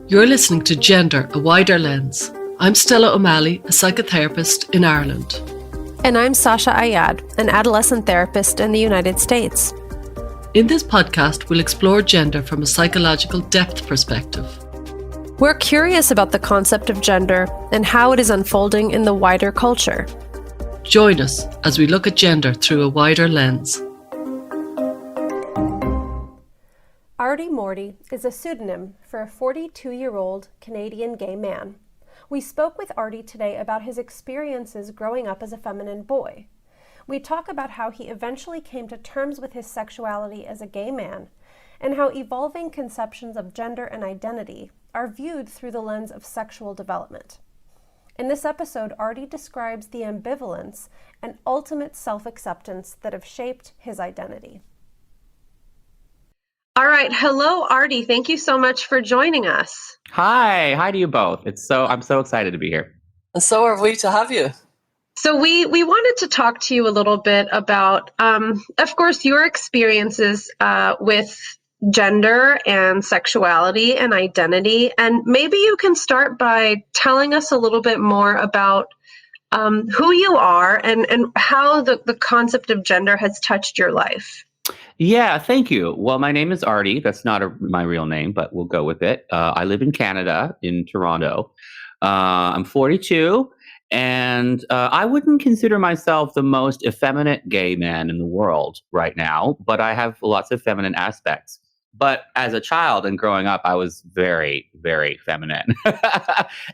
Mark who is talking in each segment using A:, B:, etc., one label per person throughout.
A: You're listening to Gender, a Wider Lens. I'm Stella O'Malley, a psychotherapist in Ireland.
B: And I'm Sasha Ayad, an adolescent therapist in the United States.
A: In this podcast, we'll explore gender from a psychological depth perspective.
B: We're curious about the concept of gender and how it is unfolding in the wider culture.
A: Join us as we look at gender through a wider lens.
B: Arty Morty is a pseudonym for a 42-year-old Canadian gay man. We spoke with Artie today about his experiences growing up as a feminine boy. We talk about how he eventually came to terms with his sexuality as a gay man, and how evolving conceptions of gender and identity are viewed through the lens of sexual development. In this episode, Artie describes the ambivalence and ultimate self-acceptance that have shaped his identity. All right. Hello, Artie. Thank you so much for joining us.
C: Hi to you both. I'm so excited to be here.
D: And so are we to have you.
B: So we wanted to talk to you a little bit about, of course, your experiences with gender and sexuality and identity. And maybe you can start by telling us a little bit more about who you are and how the concept of gender has touched your life.
C: Yeah, thank you. Well, my name is Artie. That's not my real name, but we'll go with it. I live in Canada, in Toronto. I'm 42, and I wouldn't consider myself the most effeminate gay man in the world right now, but I have lots of feminine aspects. But as a child and growing up, I was very, very feminine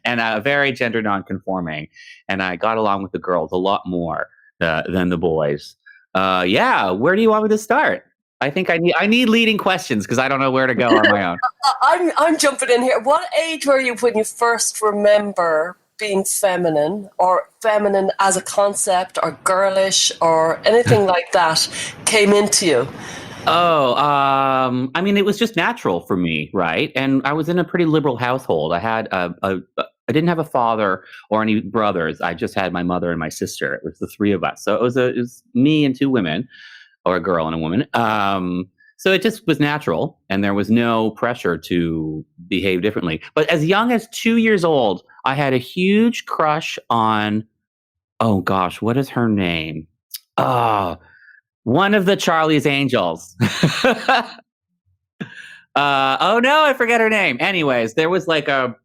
C: and very gender nonconforming. And I got along with the girls a lot more than the boys. Where do you want me to start? I think I need leading questions because I don't know where to go on my own.
D: I'm jumping in here. What age were you when you first remember being feminine, or feminine as a concept, or girlish, or anything like that came into you?
C: It was just natural for me, right? And I was in a pretty liberal household. I had I didn't have a father or any brothers. I just had my mother and my sister. It was the three of us. So it was me and two women, or a girl and a woman. So it just was natural, and there was no pressure to behave differently. But as young as 2 years old, I had a huge crush on, oh gosh, what is her name? One of the Charlie's Angels. I forget her name. Anyways, there was like I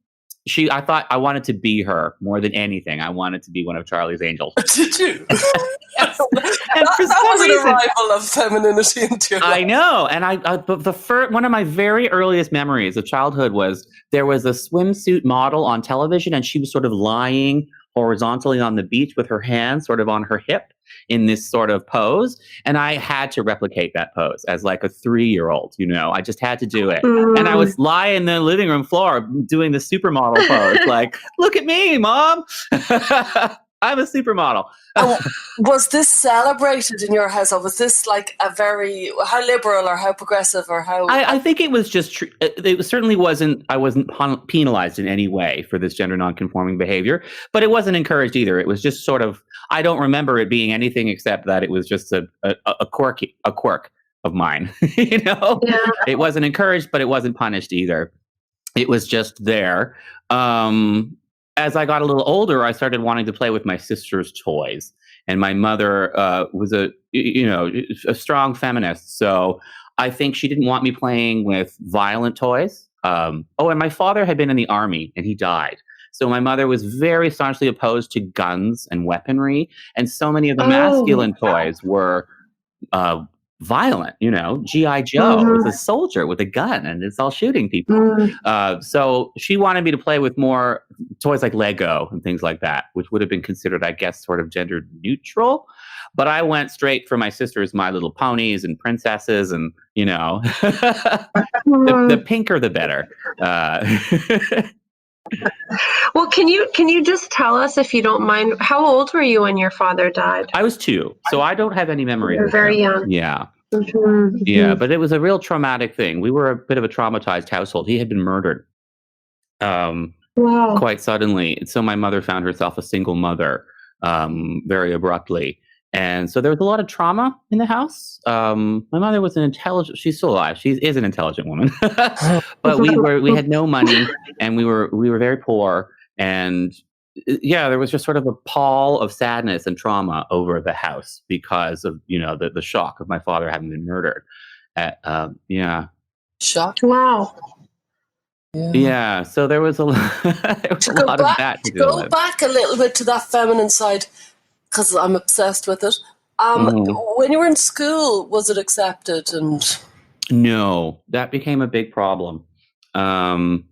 C: thought I wanted to be her more than anything. I wanted to be one of Charlie's Angels.
D: Did you?
C: Yes.
D: That was an arrival of femininity into your life.
C: I know. And one of my very earliest memories of childhood was there was a swimsuit model on television, and she was sort of lying horizontally on the beach with her hands sort of on her hip in this sort of pose. And I had to replicate that pose as like a 3-year-old, I just had to do it. And I was lying in the living room floor doing the supermodel pose, like, look at me, Mom. I'm a supermodel.
D: Was this celebrated in your household? Was this like how liberal or how progressive or how?
C: I think it was just, it certainly wasn't, I wasn't penalized in any way for this gender nonconforming behavior, but it wasn't encouraged either. It was just sort of, I don't remember it being anything except that it was just a quirk of mine, Yeah. It wasn't encouraged, but it wasn't punished either. It was just there. As I got a little older, I started wanting to play with my sister's toys. And my mother was a strong feminist. So I think she didn't want me playing with violent toys. And my father had been in the army, and he died. So my mother was very staunchly opposed to guns and weaponry. And so many of the masculine toys were violent, G.I. Joe is a soldier with a gun, and it's all shooting people. So she wanted me to play with more toys like Lego and things like that, which would have been considered, I guess, sort of gender neutral. But I went straight for my sister's My Little Ponies and princesses, and the pinker the better.
B: Well, can you just tell us, if you don't mind, how old were you when your father died?
C: I was 2, so I don't have any memory.
B: You're very young.
C: Yeah.
B: Mm-hmm.
C: Yeah, but it was a real traumatic thing. We were a bit of a traumatized household. He had been murdered quite suddenly. So my mother found herself a single mother very abruptly. And so there was a lot of trauma in the house. My mother was she's still alive. She is an intelligent woman, but we had no money, and we were very poor. And yeah, there was just sort of a pall of sadness and trauma over the house because of, the shock of my father having been murdered. Yeah.
D: Shock.
B: Wow.
C: Yeah. So there was a lot of that to deal with.
D: Go back a little bit to that feminine side, because I'm obsessed with it. When you were in school, was it accepted? And
C: no, that became a big problem. I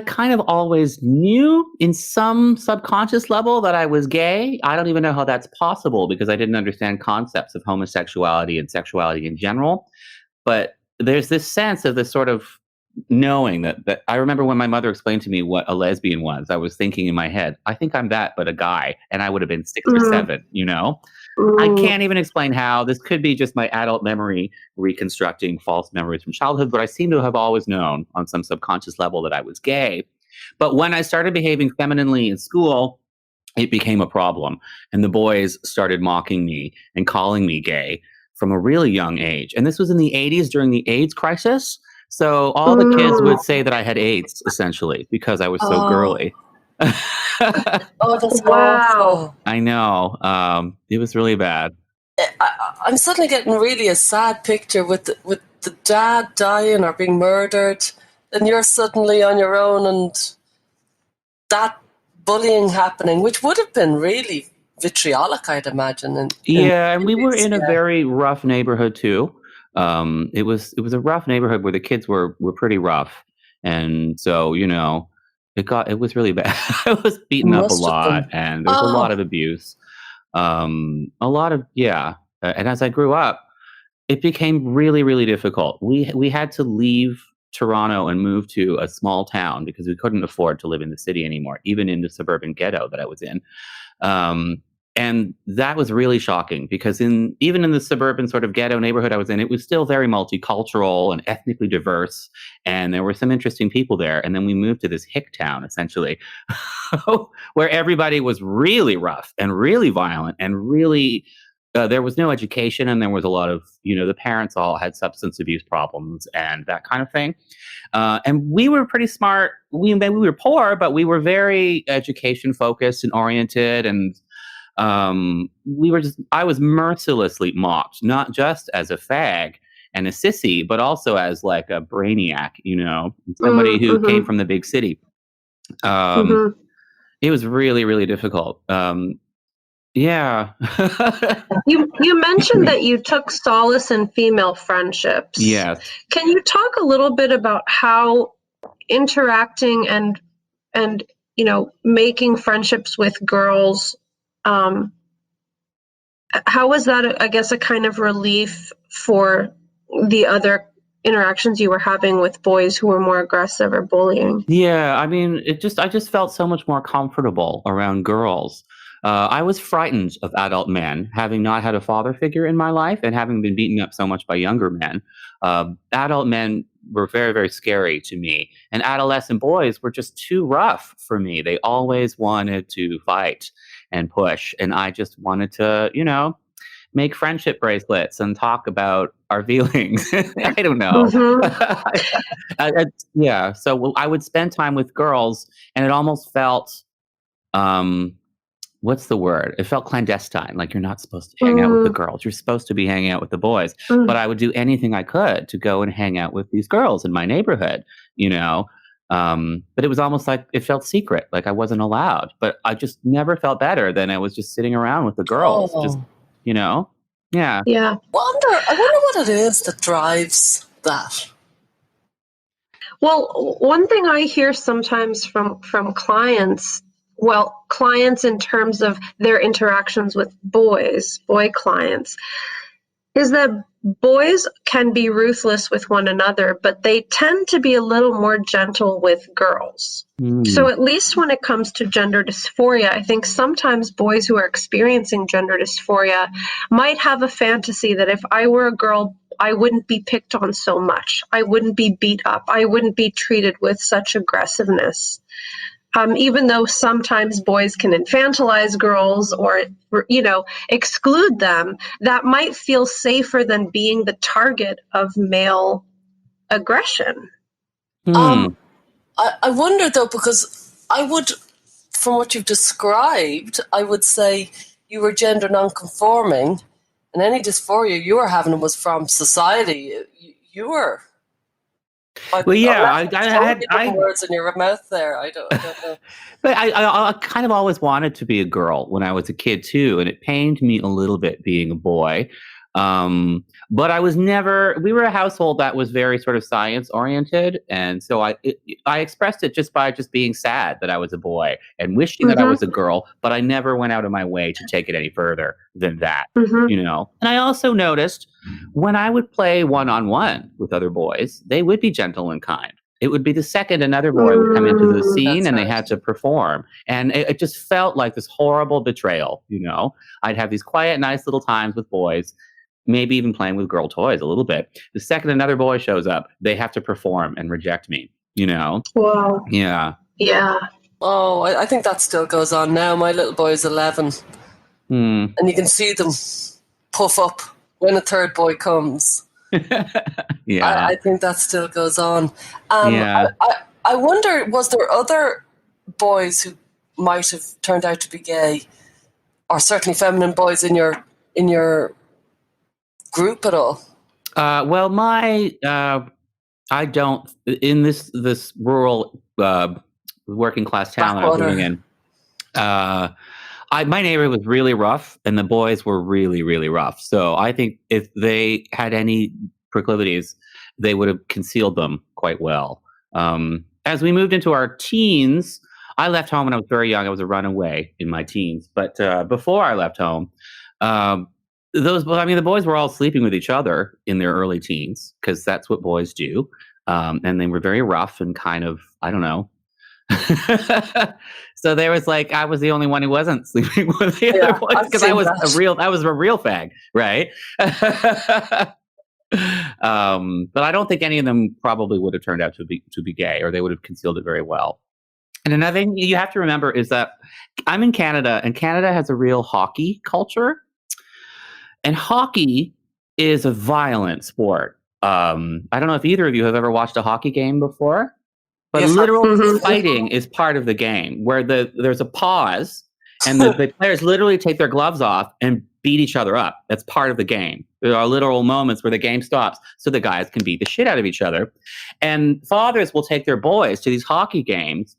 C: kind of always knew in some subconscious level that I was gay. I don't even know how that's possible because I didn't understand concepts of homosexuality and sexuality in general. But there's this sense of this sort of knowing that I remember when my mother explained to me what a lesbian was, I was thinking in my head, I think I'm that, but a guy. And I would have been 6 or 7, I can't even explain how. This could be just my adult memory reconstructing false memories from childhood, but I seem to have always known on some subconscious level that I was gay. But when I started behaving femininely in school, it became a problem. And the boys started mocking me and calling me gay from a really young age. And this was in the 80s during the AIDS crisis. So all the kids would say that I had AIDS, essentially, because I was so girly.
D: Oh, that's awful.
C: I know. It was really bad.
D: I'm suddenly getting really a sad picture with the dad dying or being murdered, and you're suddenly on your own, and that bullying happening, which would have been really vitriolic, I'd imagine.
C: And we were in a very rough neighborhood too. It was a rough neighborhood where the kids were pretty rough, and so it was really bad. I was beaten up a lot, and there was a lot of abuse. And as I grew up, it became really, really difficult. We had to leave Toronto and move to a small town because we couldn't afford to live in the city anymore, even in the suburban ghetto that I was in. And that was really shocking because even in the suburban sort of ghetto neighborhood I was in, it was still very multicultural and ethnically diverse. And there were some interesting people there. And then we moved to this hick town, essentially, where everybody was really rough and really violent and really, there was no education. And there was a lot of, the parents all had substance abuse problems and that kind of thing. And we were pretty smart. We were poor, but we were very education focused and oriented. And I was mercilessly mocked, not just as a fag and a sissy, but also as like a brainiac, somebody who came from the big city. It was really, really difficult. Yeah.
B: You mentioned that you took solace in female friendships.
C: Yes.
B: Can you talk a little bit about how interacting and making friendships with girls, how was that, I guess, a kind of relief for the other interactions you were having with boys who were more aggressive or bullying?
C: Yeah, I mean, I just felt so much more comfortable around girls. I was frightened of adult men, having not had a father figure in my life and having been beaten up so much by younger men. Adult men were very, very scary to me. And adolescent boys were just too rough for me. They always wanted to fight and push. And I just wanted to, make friendship bracelets and talk about our feelings. I don't know. Yeah. So I would spend time with girls and it almost felt, what's the word? It felt clandestine. Like you're not supposed to hang out with the girls. You're supposed to be hanging out with the boys. But I would do anything I could to go and hang out with these girls in my neighborhood, but it was almost like it felt secret. Like I wasn't allowed, but I just never felt better than I was just sitting around with the girls. Just, yeah.
B: Yeah.
D: I wonder what it is that drives that.
B: Well, one thing I hear sometimes from clients, clients in terms of their interactions with boy clients, is that boys can be ruthless with one another, but they tend to be a little more gentle with girls. So at least when it comes to gender dysphoria, I think sometimes boys who are experiencing gender dysphoria might have a fantasy that if I were a girl, I wouldn't be picked on so much. I wouldn't be beat up. I wouldn't be treated with such aggressiveness. even though sometimes boys can infantilize girls or, exclude them, that might feel safer than being the target of male aggression.
D: I wonder though, because from what you've described, I would say you were gender non-conforming, and any dysphoria you were having was from society. You were.
C: Well, yeah,
D: I had words in your mouth there. I don't know.
C: But I kind of always wanted to be a girl when I was a kid too, and it pained me a little bit being a boy. But I was never. We were a household that was very sort of science oriented, and so I expressed it just by being sad that I was a boy and wishing that I was a girl. But I never went out of my way to take it any further than that, And I also noticed when I would play one-on-one with other boys, they would be gentle and kind. It would be the second another boy would come into the scene and they had to perform. And it just felt like this horrible betrayal, I'd have these quiet, nice little times with boys, maybe even playing with girl toys a little bit. The second another boy shows up, they have to perform and reject me,
B: Wow.
C: Yeah.
B: Yeah.
D: Oh, I think that still goes on now. My little boy is 11. And you can see them puff up when a third boy comes.
C: Yeah.
D: I think that still goes on.
C: Yeah.
D: I wonder, was there other boys who might have turned out to be gay, or certainly feminine boys in your group at all?
C: Well, I don't, in this rural working class town I was living in, my neighborhood was really rough, and the boys were really, really rough. So I think if they had any proclivities, they would have concealed them quite well. As we moved into our teens, I left home when I was very young. I was a runaway in my teens. But before I left home, the boys were all sleeping with each other in their early teens, because that's what boys do. And they were very rough and kind of, I don't know. So there was I was the only one who wasn't sleeping with the other boys, because I was a real fag, right? But I don't think any of them probably would have turned out to be gay, or they would have concealed it very well. And another thing you have to remember is that I'm in Canada, and Canada has a real hockey culture. And hockey is a violent sport. I don't know if either of you have ever watched a hockey game before, but literal fighting is part of the game, where there's a pause, and the players literally take their gloves off and beat each other up. That's part of the game. There are literal moments where the game stops so the guys can beat the shit out of each other. And fathers will take their boys to these hockey games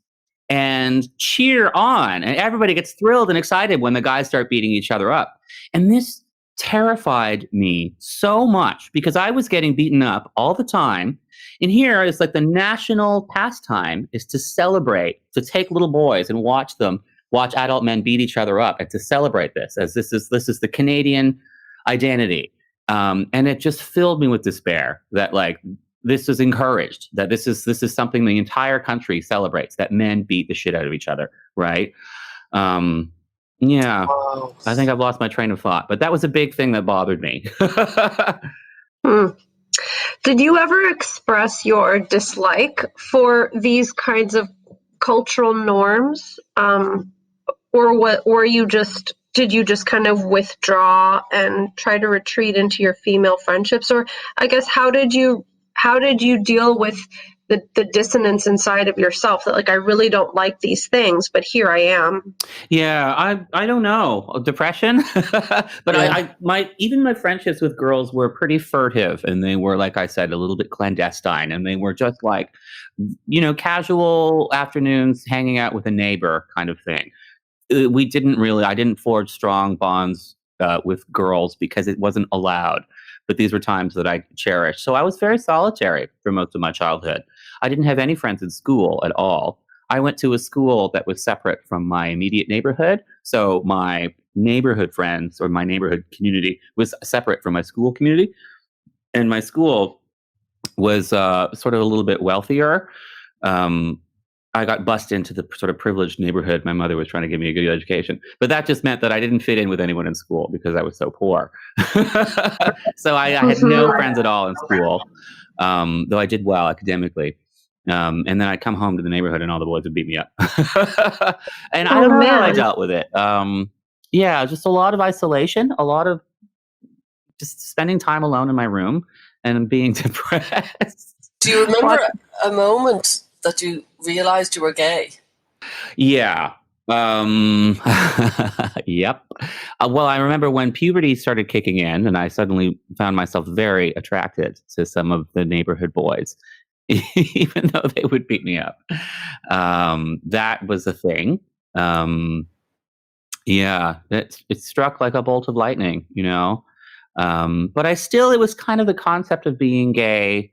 C: and cheer on, and everybody gets thrilled and excited when the guys start beating each other up. And this terrified me so much, because I was getting beaten up all the time. And here it's the national pastime is to celebrate, to take little boys and watch adult men beat each other up, and to celebrate this as this is the Canadian identity. And it just filled me with despair that this is encouraged, that this is something the entire country celebrates, that men beat the shit out of each other, right? Yeah,
D: Wow.
C: I think I've lost my train of thought, but that was a big thing that bothered me.
B: Did you ever express your dislike for these kinds of cultural norms, or did you just kind of withdraw and try to retreat into your female friendships? Or I guess how did you deal with the dissonance inside of yourself that I really don't like these things, but here I am?
C: Yeah, I don't know, depression. But even my friendships with girls were pretty furtive, and they were, like I said, a little bit clandestine, and they were just casual afternoons hanging out with a neighbor kind of thing. I didn't forge strong bonds with girls because it wasn't allowed. But these were times that I cherished. So I was very solitary for most of my childhood. I didn't have any friends in school at all. I went to a school that was separate from my immediate neighborhood. So my neighborhood friends, or my neighborhood community, was separate from my school community. And my school was sort of a little bit wealthier. I got bussed into the sort of privileged neighborhood. My mother was trying to give me a good education, but that just meant that I didn't fit in with anyone in school because I was so poor. So I had no friends at all in school, though I did well academically. And then I'd come home to the neighborhood and all the boys would beat me up. And I don't know how I dealt with it. Yeah, just a lot of isolation, a lot of just spending time alone in my room and being depressed.
D: Do you remember a moment that you realized you were gay?
C: Yeah. Yep. Well, I remember when puberty started kicking in and I suddenly found myself very attracted to some of the neighborhood boys, even though they would beat me up. That was a thing. Yeah, it struck like a bolt of lightning, you know? But it was kind of the concept of being gay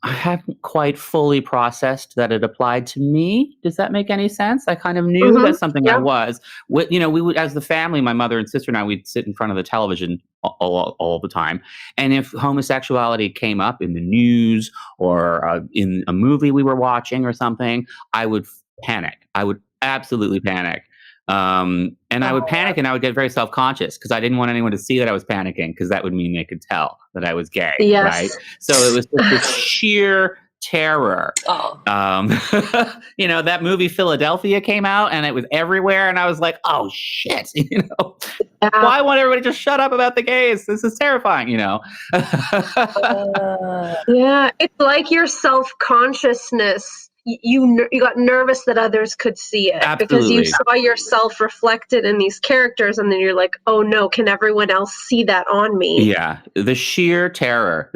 C: I haven't quite fully processed that it applied to me. Does that make any sense? I kind of knew that's something I was. We would, as the family, my mother and sister and I, we'd sit in front of the television all the time. And if homosexuality came up in the news or in a movie we were watching or something, I would panic. I would absolutely panic. And I would panic and I would get very self-conscious because I didn't want anyone to see that I was panicking because that would mean they could tell that I was gay, right? So it was just this sheer terror. You know, that movie Philadelphia came out and it was everywhere and I was like, oh shit, you know, why won't everybody just shut up about the gays? This is terrifying, you know?
B: Yeah, it's like your self-consciousness. You got nervous that others could see it. Because you saw yourself reflected in these characters and then you're like, oh no, can everyone else see that on me?
C: Yeah, the sheer terror,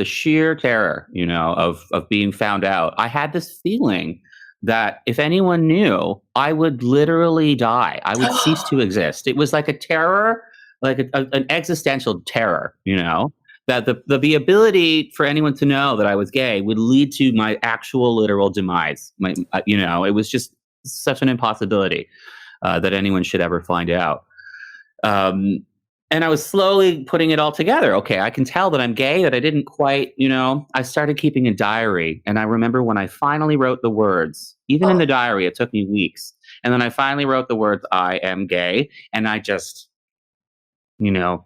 C: you know, of being found out. I had this feeling that if anyone knew, I would literally die. I would cease to exist. It was like a terror, like an existential terror, you know? That the ability for anyone to know that I was gay would lead to my actual literal demise. You know, it was just such an impossibility that anyone should ever find out. And I was slowly putting it all together. Okay, I can tell that I'm gay, that I didn't quite, you know, I started keeping a diary. And I remember when I finally wrote the words, even in the diary, it took me weeks. And then I finally wrote the words, I am gay. And I just, you know,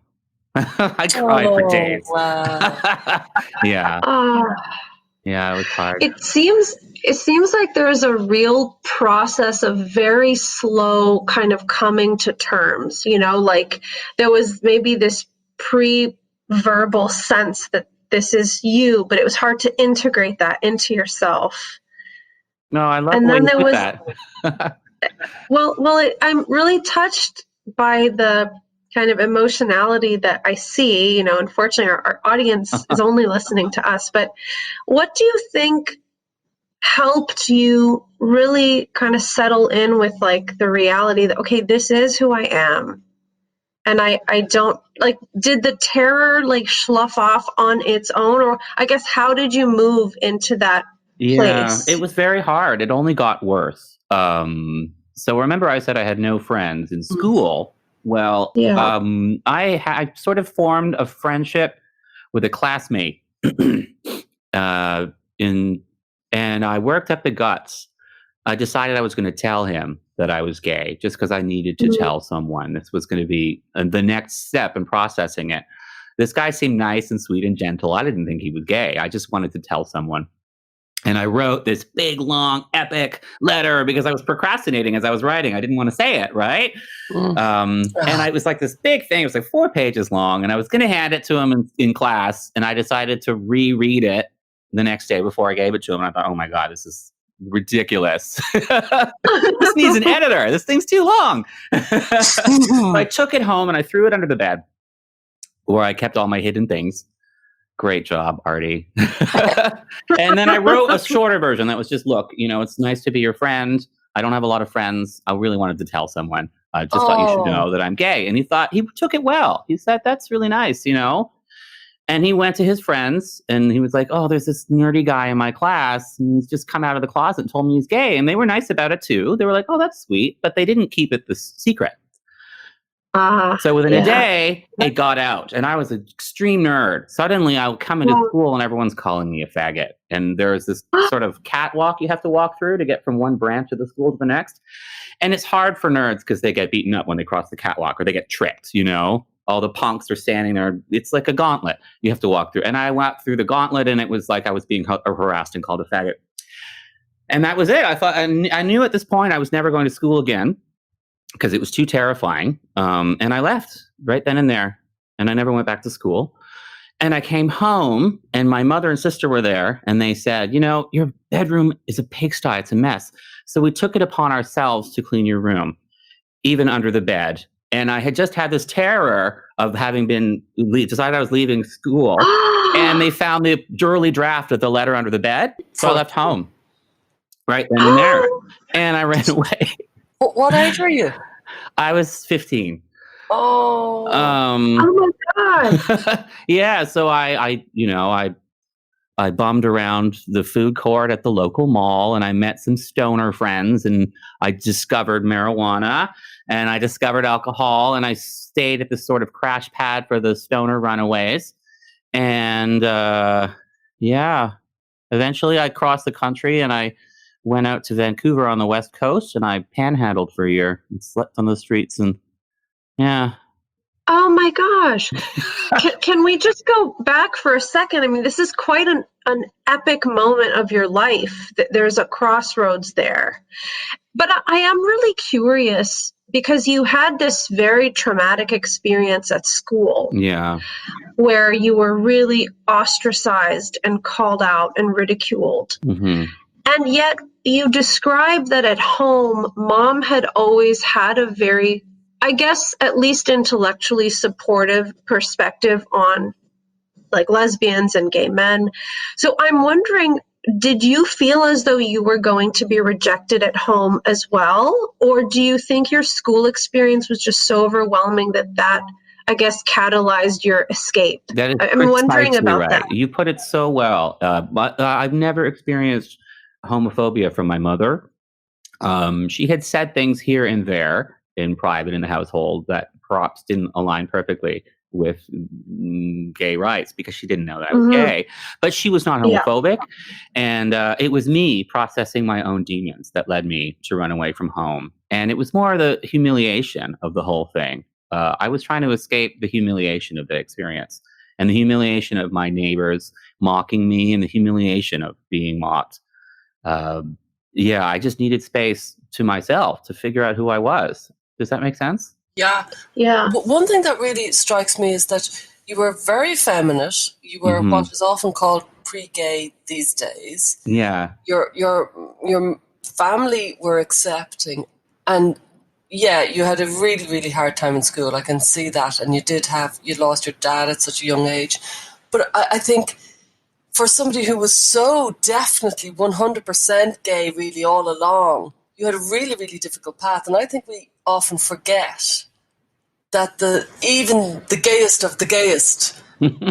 C: I cried for days.
D: Wow.
C: Yeah. Yeah, it was hard.
B: It seems like there's a real process of very slow kind of coming to terms, you know, like there was maybe this pre-verbal sense that this is you, but it was hard to integrate that into yourself.
C: No, I love
B: and
C: the way
B: then
C: you
B: there
C: put
B: was
C: that.
B: I'm really touched by the kind of emotionality that I see. You know, unfortunately our audience is only listening to us, but what do you think helped you really kind of settle in with like the reality that, okay, this is who I am? And I don't like, did the terror like slough off on its own? Or I guess, how did you move into that place?
C: It was very hard. It only got worse. So remember I said I had no friends in school. Well, I sort of formed a friendship with a classmate and I worked up the guts. I decided I was going to tell him that I was gay just because I needed to tell someone. This was going to be the next step in processing it. This guy seemed nice and sweet and gentle. I didn't think he was gay. I just wanted to tell someone. And I wrote this big, long, epic letter because I was procrastinating as I was writing. I didn't want to say it, right? And it was like this big thing. It was like 4 pages long. And I was going to hand it to him in class. And I decided to reread it the next day before I gave it to him. And I thought, oh my God, this is ridiculous. This needs an editor. This thing's too long. So I took it home and I threw it under the bed where I kept all my hidden things. Great job, Artie. And then I wrote a shorter version that was just, look, you know, it's nice to be your friend. I don't have a lot of friends. I really wanted to tell someone. I just thought you should know that I'm gay. And he took it well. He said, that's really nice, you know? And he went to his friends and he was like, oh, there's this nerdy guy in my class. And he's just come out of the closet and told me he's gay. And they were nice about it too. They were like, oh, that's sweet. But they didn't keep it the secret. So within a day, it got out. And I was an extreme nerd. Suddenly, I would come into school and everyone's calling me a faggot. And there's this sort of catwalk you have to walk through to get from one branch of the school to the next. And it's hard for nerds because they get beaten up when they cross the catwalk or they get tricked, you know? all the punks are standing there. It's like a gauntlet you have to walk through. And I went through the gauntlet, and it was like I was being harassed and called a faggot. And that was it. I thought, I knew at this point I was never going to school again because it was too terrifying. And I left right then and there. And I never went back to school. And I came home, and my mother and sister were there, and they said, your bedroom is a pigsty. It's a mess. So we took it upon ourselves to clean your room, even under the bed. And I had just had this terror of having decided I was leaving school, and they found the early draft of the letter under the bed. So I left home right then and there, and I ran away.
D: What age were you?
C: I was 15.
D: Oh.
B: Oh my God.
C: Yeah. So I bummed around the food court at the local mall, and I met some stoner friends, and I discovered marijuana, and I discovered alcohol, and I stayed at this sort of crash pad for the stoner runaways. And eventually I crossed the country, and I went out to Vancouver on the West Coast, and I panhandled for a year and slept on the streets. And yeah.
B: Oh my gosh. Can we just go back for a second? I mean, this is quite an epic moment of your life. There's a crossroads there. But I am really curious because you had this very traumatic experience at school.
C: Yeah.
B: Where you were really ostracized and called out and ridiculed.
C: Mm-hmm.
B: And yet you described that at home, mom had always had a very, I guess, at least intellectually supportive perspective on like lesbians and gay men. So I'm wondering, did you feel as though you were going to be rejected at home as well? Or do you think your school experience was just so overwhelming that I guess, catalyzed your escape?
C: That is
B: I'm wondering about
C: right.
B: that.
C: You put it so well. But I've never experienced homophobia from my mother. She had said things here and there in private in the household that perhaps didn't align perfectly with gay rights because she didn't know that I was gay, but she was not homophobic. And it was me processing my own demons that led me to run away from home. And it was more the humiliation of the whole thing. I was trying to escape the humiliation of the experience and the humiliation of my neighbors mocking me and the humiliation of being mocked. I just needed space to myself to figure out who I was. Does that make sense?
D: Yeah.
B: Yeah.
D: But one thing that really strikes me is that you were very feminine. You were what is often called pre-gay these days.
C: Yeah.
D: Your family were accepting, and you had a really, really hard time in school. I can see that, and you lost your dad at such a young age. But I think for somebody who was so definitely 100% gay really all along, you had a really, really difficult path. And I think we often forget that even the gayest of the gayest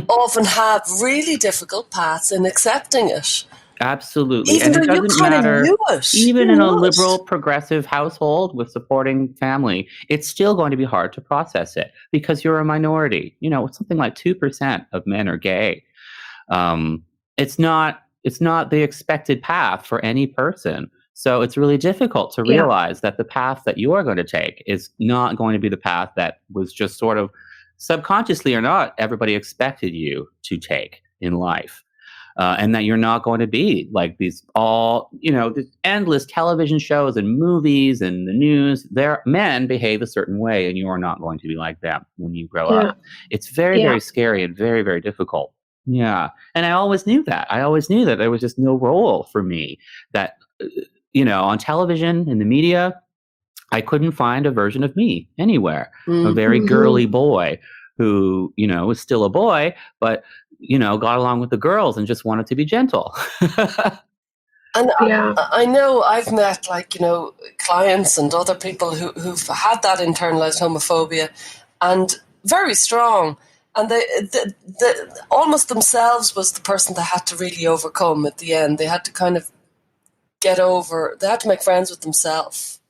D: often have really difficult paths in accepting it.
C: Absolutely.
D: Even
C: and
D: though
C: it doesn't matter,
D: knew it.
C: even in a liberal, progressive household with supporting family, it's still going to be hard to process it because you're a minority. Something like 2% of men are gay. It's not the expected path for any person. So it's really difficult to realize that the path that you are going to take is not going to be the path that was just sort of subconsciously or not, everybody expected you to take in life. And that you're not going to be like these these endless television shows and movies and the news. Men behave a certain way, and you are not going to be like them when you grow up. It's very, very scary and very, very difficult. Yeah. And I always knew that. There was just no role for me that, on television, in the media, I couldn't find a version of me anywhere. A very girly boy who, was still a boy, but, got along with the girls and just wanted to be gentle.
D: And I know I've met clients and other people who've had that internalized homophobia and very strong. And they almost themselves was the person they had to really overcome at the end. They had to kind of they had to make friends with themselves.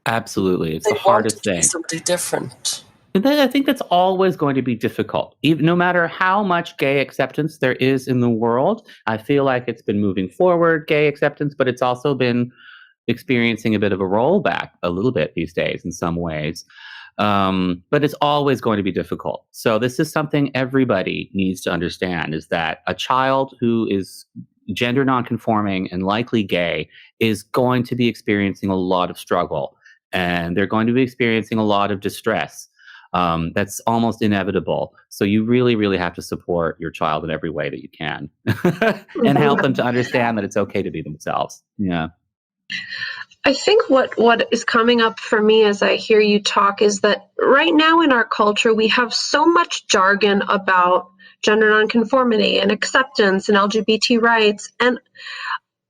C: Absolutely. It's the hardest thing.
D: Be somebody different.
C: And then I think that's always going to be difficult. Even no matter how much gay acceptance there is in the world, I feel like it's been moving forward, gay acceptance, but it's also been experiencing a bit of a rollback a little bit these days in some ways. But it's always going to be difficult. So this is something everybody needs to understand, is that a child who is gender nonconforming and likely gay is going to be experiencing a lot of struggle, and they're going to be experiencing a lot of distress. That's almost inevitable. So you really, really have to support your child in every way that you can and help them to understand that it's okay to be themselves. Yeah.
E: I think what is coming up for me as I hear you talk is that right now in our culture, we have so much jargon about gender nonconformity and acceptance and LGBT rights. And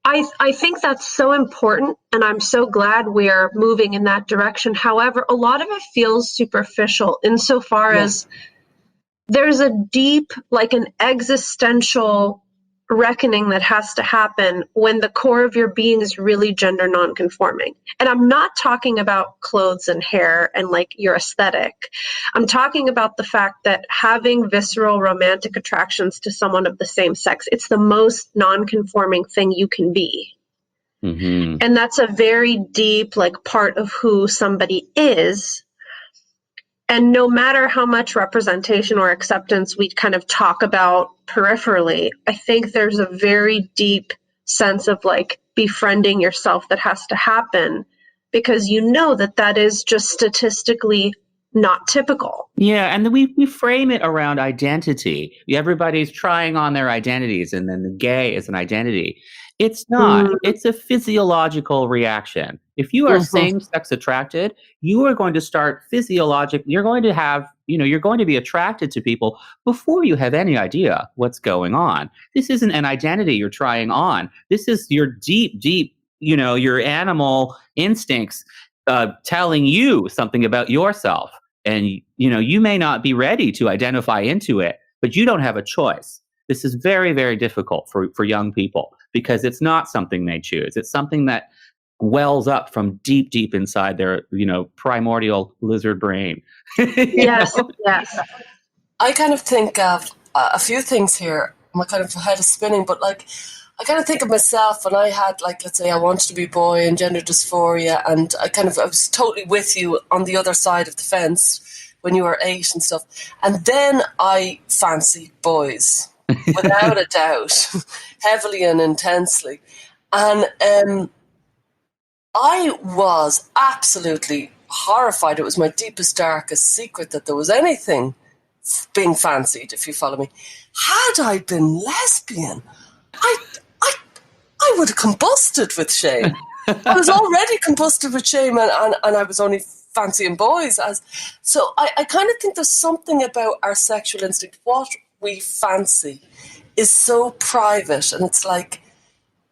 E: I think that's so important, and I'm so glad we're moving in that direction. However, a lot of it feels superficial insofar as there's a deep, like an existential reckoning that has to happen when the core of your being is really gender nonconforming. And I'm not talking about clothes and hair and like your aesthetic. I'm talking about the fact that having visceral romantic attractions to someone of the same sex, it's the most nonconforming thing you can be.
C: Mm-hmm.
E: And that's a very deep, like, part of who somebody is. And no matter how much representation or acceptance we kind of talk about peripherally, I think there's a very deep sense of like befriending yourself that has to happen, because you know that is just statistically not typical.
C: Yeah, and we frame it around identity. Everybody's trying on their identities, and then the gay is an identity. It's not. It's a physiological reaction. If you are same-sex attracted, you are going to start physiologically. You're going to have, you're going to be attracted to people before you have any idea what's going on. This isn't an identity you're trying on. This is your deep, your animal instincts telling you something about yourself. And, you may not be ready to identify into it, but you don't have a choice. This is very, very difficult for young people, because it's not something they choose. It's something that wells up from deep, deep inside their, primordial lizard brain.
E: Yes.
D: I kind of think of a few things here. My kind of head is spinning, but like, I kind of think of myself when I had, like, let's say I wanted to be a boy and gender dysphoria, and I was totally with you on the other side of the fence when you were 8 and stuff. And then I fancied boys, without a doubt, heavily and intensely. And I was absolutely horrified. It was my deepest, darkest secret that there was anything being fancied, if you follow me. Had I been lesbian, I would have combusted with shame. I was already combusted with shame, and I was only fancying boys. So I kind of think there's something about our sexual instinct. What we fancy is so private, and it's like,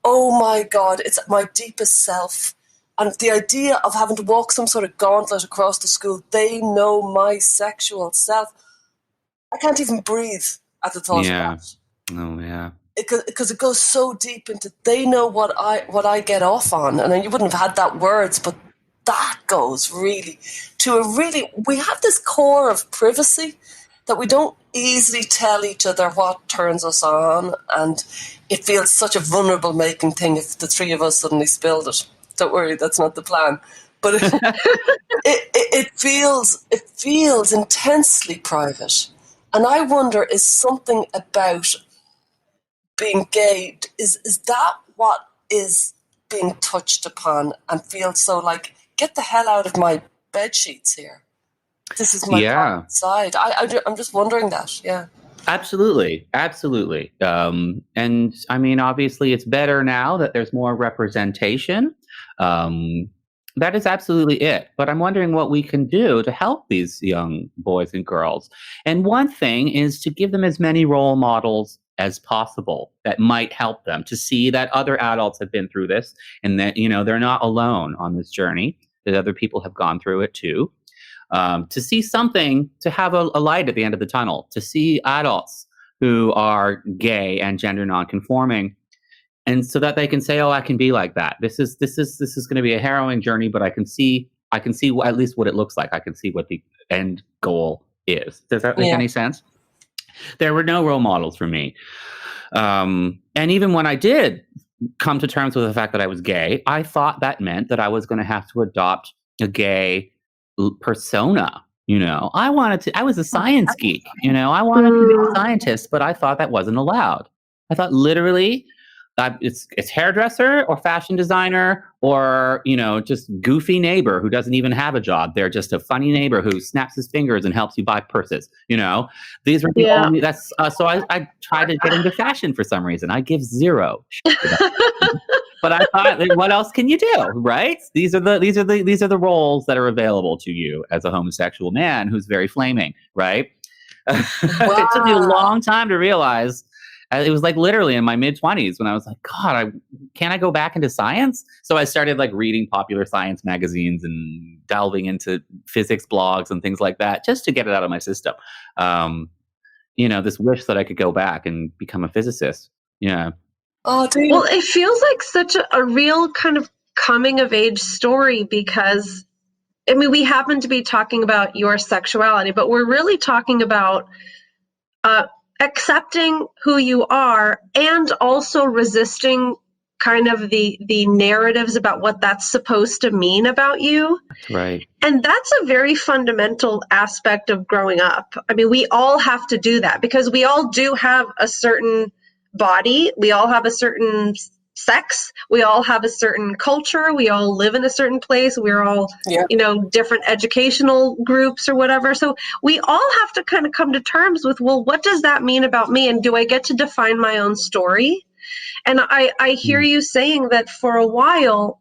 D: oh my God, it's my deepest self. And the idea of having to walk some sort of gauntlet across the school, they know my sexual self. I can't even breathe at the thought of that.
C: Oh, yeah.
D: Because it goes so deep into, they know what I get off on. And you wouldn't have had that words, but that goes really we have this core of privacy that we don't easily tell each other what turns us on. And it feels such a vulnerable making thing if the three of us suddenly spilled it. Don't worry, that's not the plan. But it feels intensely private. And I wonder, is something about being gay, is that what is being touched upon and feels so like, get the hell out of my bed sheets here. This is my private side. I'm just wondering that, yeah.
C: Absolutely. And I mean, obviously it's better now that there's more representation. That is absolutely it. But I'm wondering what we can do to help these young boys and girls. And one thing is to give them as many role models as possible that might help them to see that other adults have been through this, and that, they're not alone on this journey, that other people have gone through it too. To see something, to have a light at the end of the tunnel, to see adults who are gay and gender nonconforming, and so that they can say, "Oh, I can be like that. This is going to be a harrowing journey, but I can see at least what it looks like. I can see what the end goal is." Does that make any sense? There were no role models for me, and even when I did come to terms with the fact that I was gay, I thought that meant that I was going to have to adopt a gay persona. I was a science geek. I wanted to be a scientist, but I thought that wasn't allowed. I thought literally it's hairdresser or fashion designer or, just goofy neighbor who doesn't even have a job. They're just a funny neighbor who snaps his fingers and helps you buy purses. These are the only, so I tried to get into fashion for some reason. I give zero. But I thought, what else can you do, right? These are the roles that are available to you as a homosexual man who's very flaming, right? Wow. It took me a long time to realize. It was like literally in my mid-20s when I was like, God, can't I go back into science? So I started like reading popular science magazines and delving into physics blogs and things like that just to get it out of my system. This wish that I could go back and become a physicist. Yeah.
D: Oh,
E: well, it feels like such a real kind of coming of age story because, we happen to be talking about your sexuality, but we're really talking about accepting who you are and also resisting kind of the narratives about what that's supposed to mean about you.
C: That's right.
E: And that's a very fundamental aspect of growing up. We all have to do that because we all do have a certain body. We all have a certain sex. We all have a certain culture. We all live in a certain place. We're all, different educational groups or whatever. So we all have to kind of come to terms with, well, what does that mean about me? And do I get to define my own story? And I hear you saying that for a while,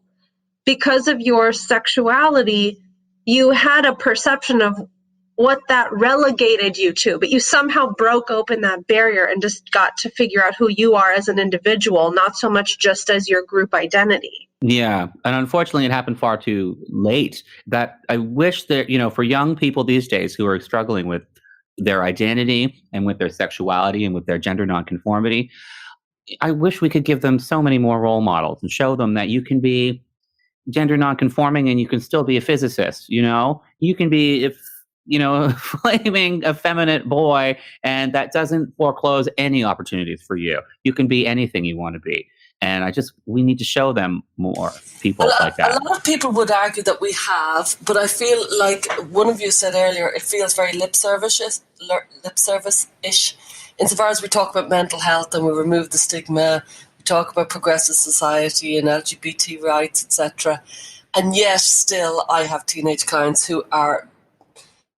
E: because of your sexuality, you had a perception of what that relegated you to, but you somehow broke open that barrier and just got to figure out who you are as an individual, not so much just as your group identity.
C: Yeah. And unfortunately, it happened far too late. That I wish that, for young people these days who are struggling with their identity and with their sexuality and with their gender nonconformity, I wish we could give them so many more role models and show them that you can be gender nonconforming and you can still be a physicist. You can be a flaming effeminate boy, and that doesn't foreclose any opportunities for you. You can be anything you want to be. And we need to show them more people like that.
D: A lot of people would argue that we have, but I feel like one of you said earlier, it feels very lip service-ish, insofar as we talk about mental health and we remove the stigma, we talk about progressive society and LGBT rights, etc. And yet still I have teenage clients who are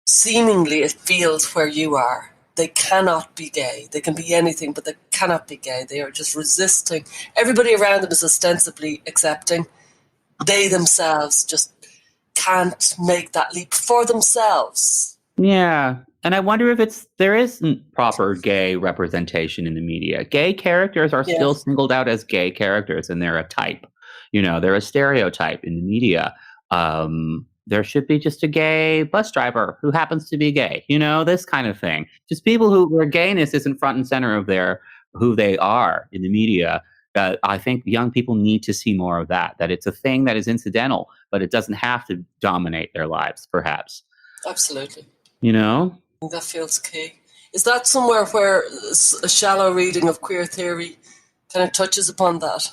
D: seemingly, it feels where you are. They cannot be gay. They can be anything, but they cannot be gay. They are just resisting. Everybody around them is ostensibly accepting. They themselves just can't make that leap for themselves.
C: Yeah. And I wonder if there isn't proper gay representation in the media. Gay characters are still singled out as gay characters, and they're a type. They're a stereotype in the media. There should be just a gay bus driver who happens to be gay, this kind of thing. Just people where gayness isn't front and center of who they are in the media. I think young people need to see more of that it's a thing that is incidental, but it doesn't have to dominate their lives, perhaps.
D: Absolutely.
C: That
D: feels key. Is that somewhere where a shallow reading of queer theory kind of touches upon that?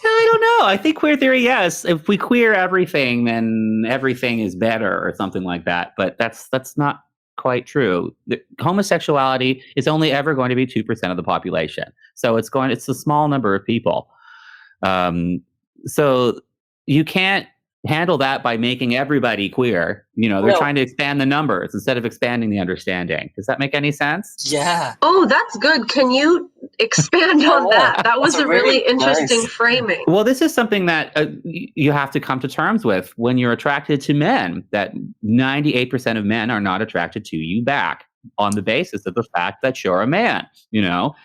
C: I don't know. I think queer theory, yes. If we queer everything, then everything is better or something like that. But that's not quite true. Homosexuality is only ever going to be 2% of the population. So it's a small number of people. So you can't handle that by making everybody queer. They're trying to expand the numbers instead of expanding the understanding. Does that make any sense?
D: Yeah.
E: Oh, that's good. Can you expand on that? That was a really interesting framing.
C: Well, this is something that you have to come to terms with when you're attracted to men, that 98% of men are not attracted to you back on the basis of the fact that you're a man.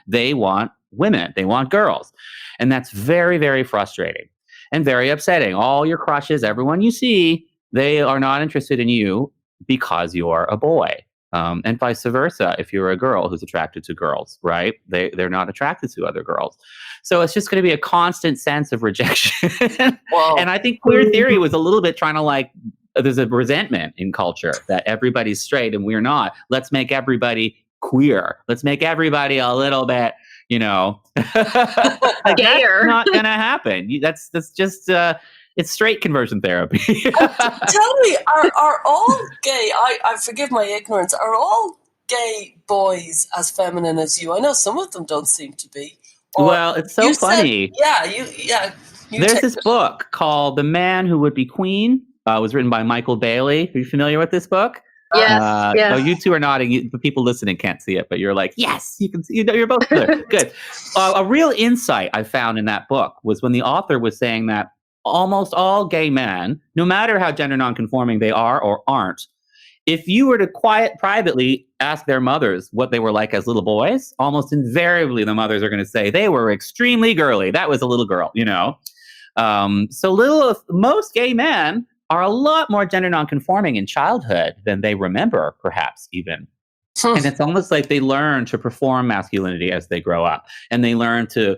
C: They want women, they want girls. And that's very, very frustrating. And very upsetting. All your crushes, everyone you see, they are not interested in you because you're a boy. And vice versa, if you're a girl who's attracted to girls, right? They're not attracted to other girls. So it's just going to be a constant sense of rejection. And I think queer theory was a little bit trying to there's a resentment in culture that everybody's straight and we're not. Let's make everybody queer. Let's make everybody a little bit
E: gayer.
C: That's not gonna happen. That's just It's straight conversion therapy.
D: Tell me, are all gay, I forgive my ignorance, are all gay boys as feminine as you? I know some of them don't seem to be.
C: Well, it's so funny.
D: There's
C: this book called The Man Who Would Be Queen. It was written by Michael Bailey. Are you familiar with this book?
E: Yes.
C: Oh, you two are nodding. The people listening can't see it, but you're like, yes, you can see. You're both good. Good. A real insight I found in that book was when the author was saying that almost all gay men, no matter how gender nonconforming they are or aren't, if you were to privately ask their mothers what they were like as little boys, almost invariably the mothers are going to say they were extremely girly. That was a little girl, most gay men are a lot more gender nonconforming in childhood than they remember, perhaps even. And it's almost like they learn to perform masculinity as they grow up, and they learn to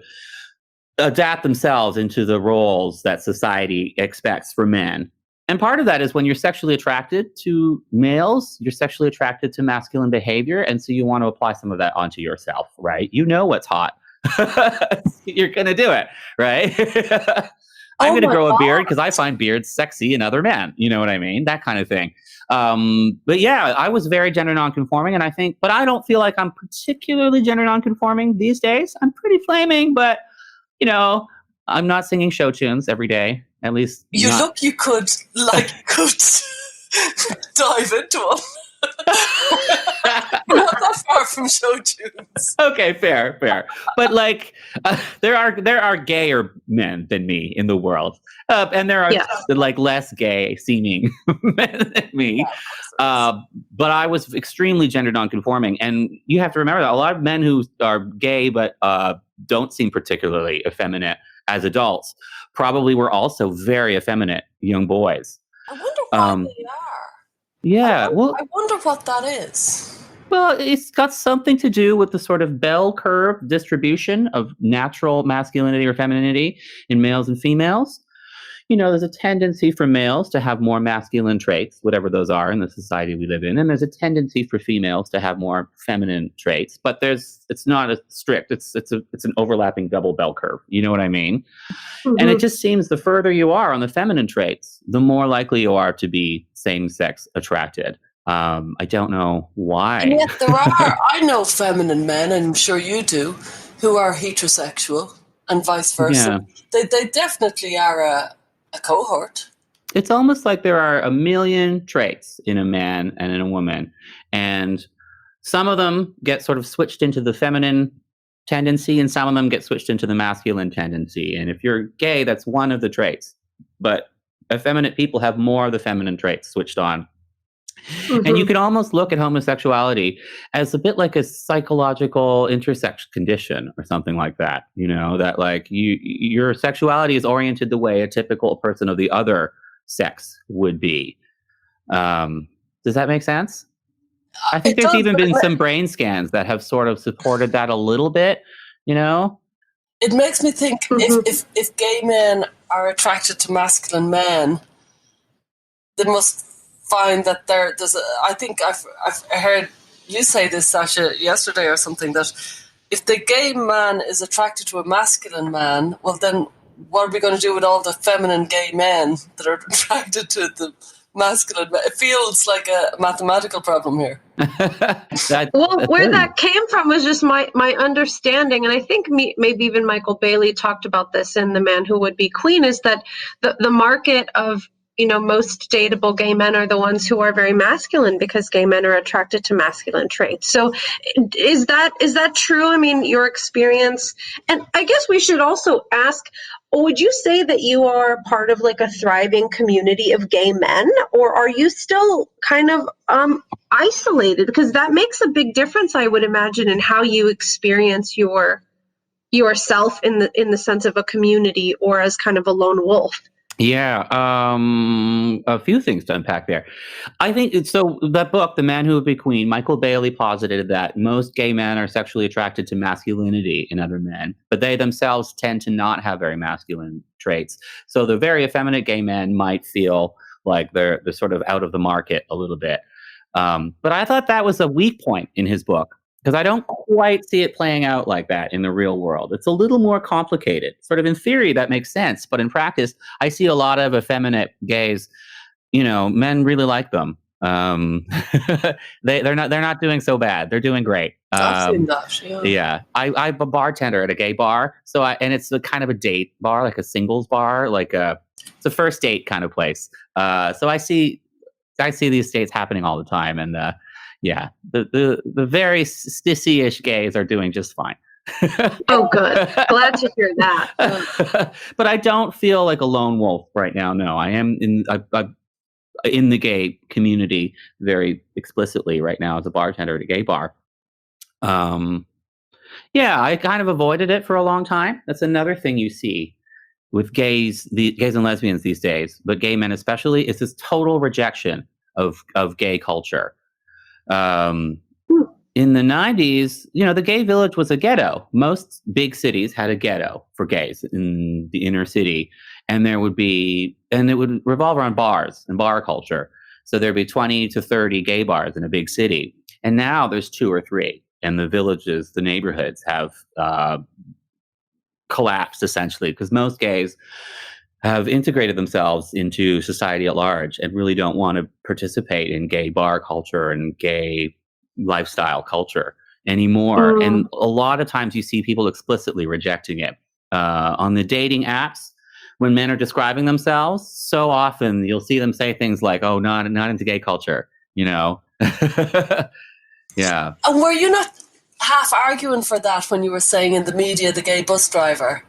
C: adapt themselves into the roles that society expects for men. And part of that is when you're sexually attracted to males, you're sexually attracted to masculine behavior. And so you want to apply some of that onto yourself, right? You know what's hot. You're going to do it, right? I'm going to grow a beard because I find beards sexy in other men. You know what I mean? That kind of thing. But yeah, I was very gender nonconforming, and but I don't feel like I'm particularly gender nonconforming these days. I'm pretty flaming, but I'm not singing show tunes every day. At least
D: you could dive into them. Not that far from show tunes.
C: Okay, fair. But there are gayer men than me in the world, and there are less gay seeming men than me. But I was extremely gender nonconforming, and you have to remember that a lot of men who are gay but don't seem particularly effeminate as adults probably were also very effeminate young boys.
D: I wonder why they are.
C: Yeah,
D: I wonder what that is.
C: Well, it's got something to do with the sort of bell curve distribution of natural masculinity or femininity in males and females. There's a tendency for males to have more masculine traits, whatever those are in the society we live in. And there's a tendency for females to have more feminine traits, but it's not as strict. It's an overlapping double bell curve. You know what I mean? Mm-hmm. And it just seems the further you are on the feminine traits, the more likely you are to be same-sex attracted. I don't know why.
D: And yet I know feminine men, and I'm sure you do, who are heterosexual and vice versa. Yeah. They definitely are a cohort.
C: It's almost like there are a million traits in a man and in a woman, and some of them get sort of switched into the feminine tendency, and some of them get switched into the masculine tendency. And if you're gay, that's one of the traits, but effeminate people have more of the feminine traits switched on. Mm-hmm. And you can almost look at homosexuality as a bit like a psychological intersex condition or something like that, that your sexuality is oriented the way a typical person of the other sex would be. Does that make sense? I think there's even been some brain scans that have sort of supported that a little bit,
D: It makes me think if gay men are attracted to masculine men, they must find that I think I've heard you say this, Sasha, yesterday or something, that if the gay man is attracted to a masculine man, well then what are we going to do with all the feminine gay men that are attracted to the masculine men? It feels like a mathematical problem here.
E: Where that came from was just my understanding, and I think maybe even Michael Bailey talked about this in The Man Who Would Be Queen, is that the market of most dateable gay men are the ones who are very masculine because gay men are attracted to masculine traits. So is that true? I mean, your experience, and I guess we should also ask, would you say that you are part of a thriving community of gay men, or are you still kind of isolated? Because that makes a big difference, I would imagine, in how you experience yourself in the sense of a community or as kind of a lone wolf.
C: Yeah, a few things to unpack there. I think so. That book, The Man Who Would Be Queen, Michael Bailey posited that most gay men are sexually attracted to masculinity in other men, but they themselves tend to not have very masculine traits. So the very effeminate gay men might feel like they're sort of out of the market a little bit. But I thought that was a weak point in his book. Because I don't quite see it playing out like that in the real world. It's a little more complicated. Sort of in theory, that makes sense. But in practice, I see a lot of effeminate gays. Men really like them. They're not doing so bad. They're doing great.
D: I've seen that.
C: Yeah. I'm a bartender at a gay bar. And it's a kind of a date bar, like a singles bar, it's a first date kind of place. So I see these dates happening all the time, and the very stissy-ish gays are doing just fine.
E: Oh, good. Glad to hear that.
C: But I don't feel like a lone wolf right now. No, I am in the gay community very explicitly right now as a bartender at a gay bar. I kind of avoided it for a long time. That's another thing you see with gays and lesbians these days, but gay men especially, is this total rejection of gay culture. In the 90s, the gay village was a ghetto. Most big cities had a ghetto for gays in the inner city. And it would revolve around bars and bar culture. So there'd be 20 to 30 gay bars in a big city. And now there's 2 or 3. And the villages, the neighborhoods have collapsed essentially, because most gays have integrated themselves into society at large and really don't want to participate in gay bar culture and gay lifestyle culture anymore. And a lot of times you see people explicitly rejecting it. On the dating apps, when men are describing themselves, so often you'll see them say things like, "Oh, not into gay culture," Yeah.
D: And were you not half arguing for that when you were saying in the media, the gay bus driver?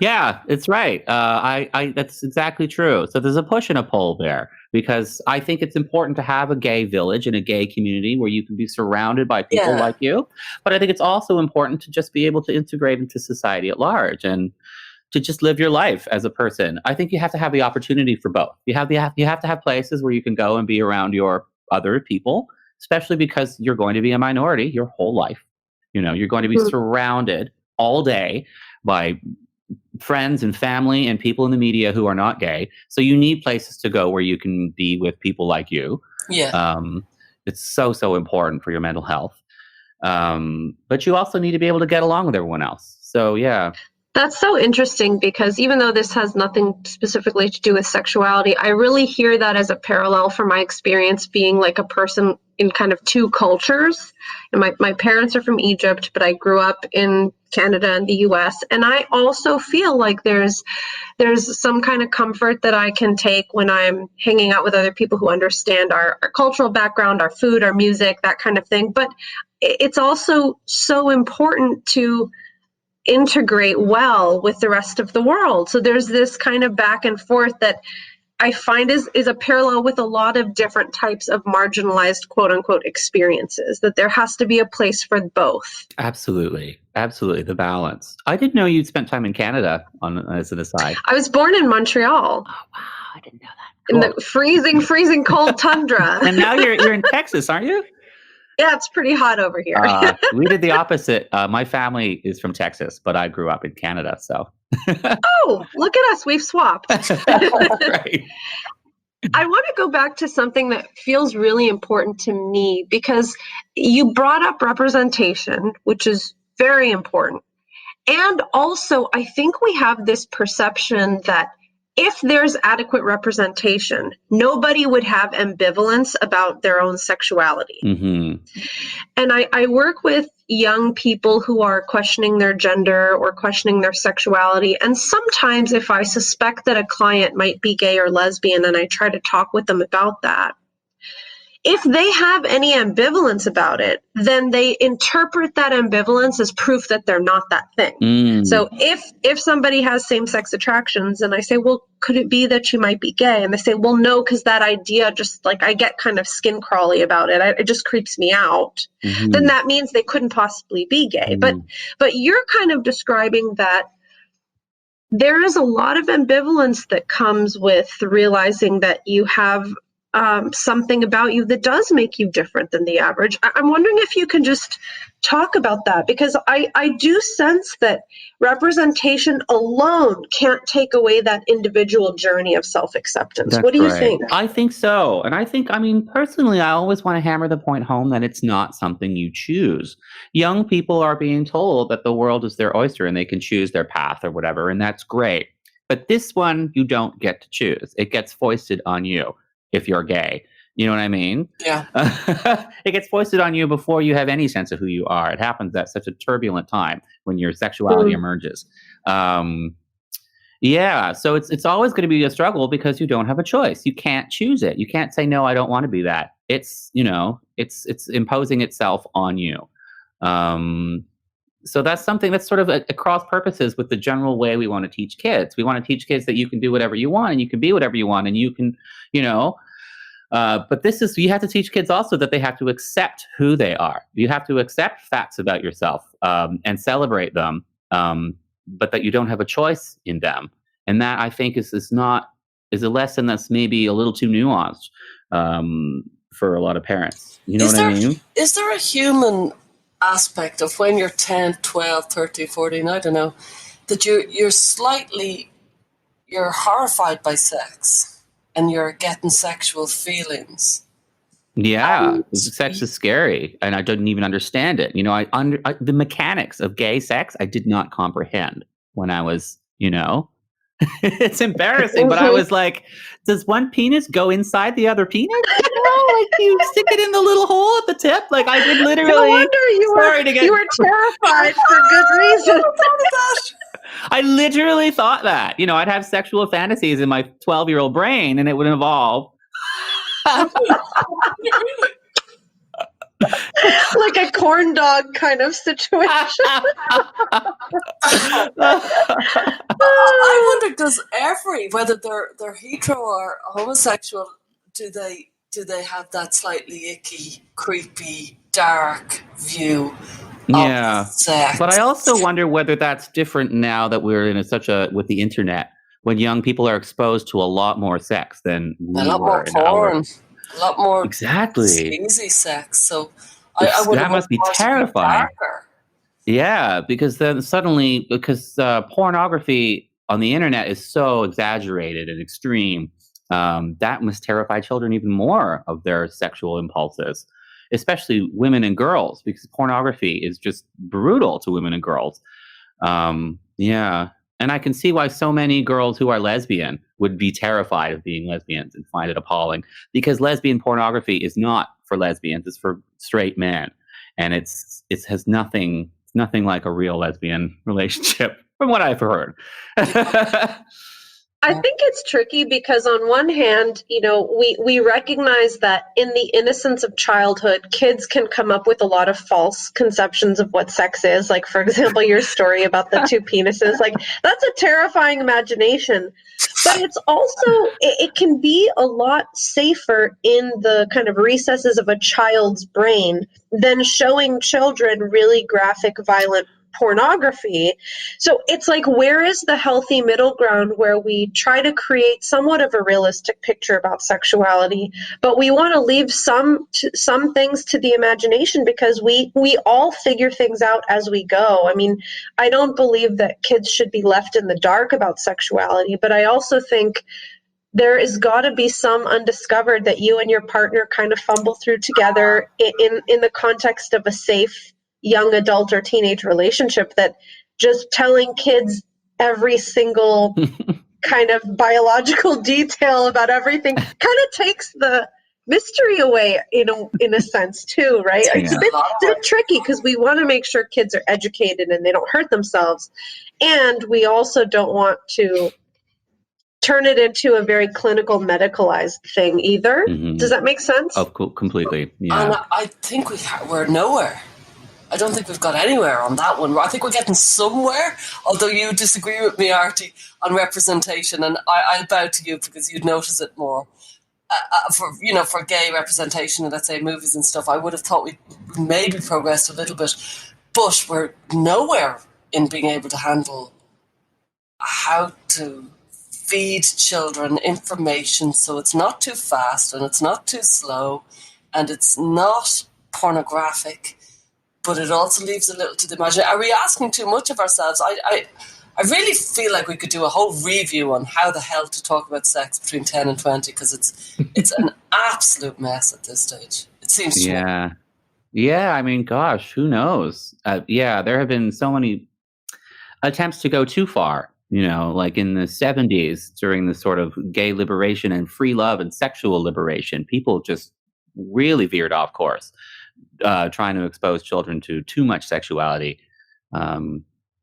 C: Yeah, it's right. That's exactly true. So there's a push and a pull there, because I think it's important to have a gay village and a gay community where you can be surrounded by people like you. But I think it's also important to just be able to integrate into society at large and to just live your life as a person. I think you have to have the opportunity for both. You have to have places where you can go and be around your other people, especially because you're going to be a minority your whole life. You're going to be surrounded all day by friends and family and people in the media who are not gay. So you need places to go where you can be with people like you.
D: Yeah.
C: It's so important for your mental health. But you also need to be able to get along with everyone else. So, yeah.
E: That's so interesting, because even though this has nothing specifically to do with sexuality, I really hear that as a parallel from my experience being like a person in kind of 2 cultures. And my parents are from Egypt, but I grew up in Canada and the US. And I also feel like there's some kind of comfort that I can take when I'm hanging out with other people who understand our cultural background, our food, our music, that kind of thing. But it's also so important to integrate well with the rest of the world. So there's this kind of back and forth that I find is a parallel with a lot of different types of marginalized, quote unquote, experiences, that there has to be a place for both.
C: Absolutely. The balance. I didn't know you'd spent time in Canada as an aside.
E: I was born in Montreal.
C: Oh, wow. I didn't know that. Cool.
E: In the freezing cold tundra.
C: And now you're in Texas, aren't you?
E: Yeah, it's pretty hot over here.
C: We did the opposite. My family is from Texas, but I grew up in Canada. So.
E: Oh, look at us. We've swapped.
C: Right.
E: I want to go back to something that feels really important to me, because you brought up representation, which is very important. And also, I think we have this perception that if there's adequate representation, nobody would have ambivalence about their own sexuality.
C: Mm-hmm.
E: And I work with young people who are questioning their gender or questioning their sexuality. And sometimes if I suspect that a client might be gay or lesbian and I try to talk with them about that, if they have any ambivalence about it, then they interpret that ambivalence as proof that they're not that thing.
C: Mm.
E: So if somebody has same-sex attractions and I say, well, could it be that you might be gay? And they say, well, no, because that idea just like I get kind of skin crawly about it. It just creeps me out. Mm-hmm. Then that means they couldn't possibly be gay. Mm-hmm. But you're kind of describing that there is a lot of ambivalence that comes with realizing that you have something about you that does make you different than the average. I'm wondering if you can just talk about that, because I do sense that representation alone can't take away that individual journey of self-acceptance. What do you think?
C: I think so. And I mean, personally, I always want to hammer the point home that it's not something you choose. Young people are being told that the world is their oyster and they can choose their path or whatever, and that's great. But this one, you don't get to choose. It gets foisted on you if you're gay. You know what I mean?
D: Yeah.
C: It gets foisted on you before you have any sense of who you are. It happens at such a turbulent time when your sexuality emerges. Yeah, so it's always going to be a struggle because you don't have a choice. You can't choose it. You can't say, no, I don't want to be that. It's, it's imposing itself on you. So that's something that's sort of at cross purposes with the general way we want to teach kids. We want to teach kids that you can do whatever you want and you can be whatever you want and you can, but you have to teach kids also that they have to accept who they are. You have to accept facts about yourself and celebrate them, but that you don't have a choice in them. And that, I think, is a lesson that's maybe a little too nuanced for a lot of parents. You know what I mean?
D: Is there a human aspect of when you're 10, 12, 13, 14, I don't know, that you're horrified by sex and you're getting sexual feelings?
C: Yeah, sex is scary, and I didn't even understand it. The mechanics of gay sex, I did not comprehend when I was, it's embarrassing, but I was like, does one penis go inside the other penis? You stick it in the little hole at the tip? Like, I did literally.
E: No wonder you were terrified for good reason.
C: I literally thought that. I'd have sexual fantasies in my 12-year-old brain, and it would evolve.
E: Like a corn dog kind of situation.
D: I wonder, does whether they're hetero or homosexual, do they have that slightly icky, creepy, dark view of sex?
C: But I also wonder whether that's different now that we're in with the internet, when young people are exposed to a lot more sex than we were.
D: A lot more porn. A lot more easy sex. So
C: that must be terrifying. Yeah, because then suddenly, pornography on the internet is so exaggerated and extreme, that must terrify children even more of their sexual impulses, especially women and girls, because pornography is just brutal to women and girls. And I can see why so many girls who are lesbian would be terrified of being lesbians and find it appalling, because lesbian pornography is not for lesbians, it's for straight men. And it has nothing like a real lesbian relationship, from what I've heard.
E: I think it's tricky because on one hand, we recognize that in the innocence of childhood, kids can come up with a lot of false conceptions of what sex is. Like, for example, your story about the two penises, like that's a terrifying imagination. But it's also, it can be a lot safer in the kind of recesses of a child's brain than showing children really graphic, violent pornography. So it's like, where is the healthy middle ground where we try to create somewhat of a realistic picture about sexuality, but we want to leave some things to the imagination, because we all figure things out as we go. I mean, I don't believe that kids should be left in the dark about sexuality, but I also think there has got to be some undiscovered that you and your partner kind of fumble through together in the context of a safe young adult or teenage relationship, that just telling kids every single kind of biological detail about everything kind of takes the mystery away in a sense too, right? Yeah. It's a bit tricky because we want to make sure kids are educated and they don't hurt themselves. And we also don't want to turn it into a very clinical, medicalized thing either. Mm-hmm. Does that make sense?
C: Oh, completely. Yeah.
D: And I think we're nowhere. I don't think we've got anywhere on that one. I think we're getting somewhere, although you disagree with me, Artie, on representation, and I'll bow to you because you'd notice it more. For gay representation, let's say movies and stuff, I would have thought we maybe progressed a little bit, but we're nowhere in being able to handle how to feed children information so it's not too fast and it's not too slow and it's not pornographic, but it also leaves a little to the imagination. Are we asking too much of ourselves? I really feel like we could do a whole review on how the hell to talk about sex between 10 and 20, because it's an absolute mess at this stage. It seems to me.
C: Yeah, I mean, gosh, who knows? There have been so many attempts to go too far, like in the 70s during the sort of gay liberation and free love and sexual liberation. People just really veered off course, trying to expose children to too much sexuality.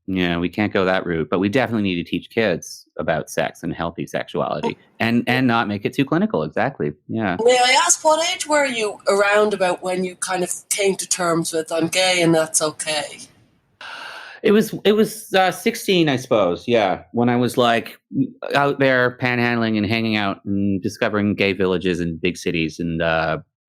C: We can't go that route, but we definitely need to teach kids about sex and healthy sexuality and not make it too clinical. Exactly. Yeah.
D: May I ask, what age were you around about when you kind of came to terms with I'm gay and that's okay?
C: It was 16, I suppose. Yeah. When I was like out there panhandling and hanging out and discovering gay villages in big cities. And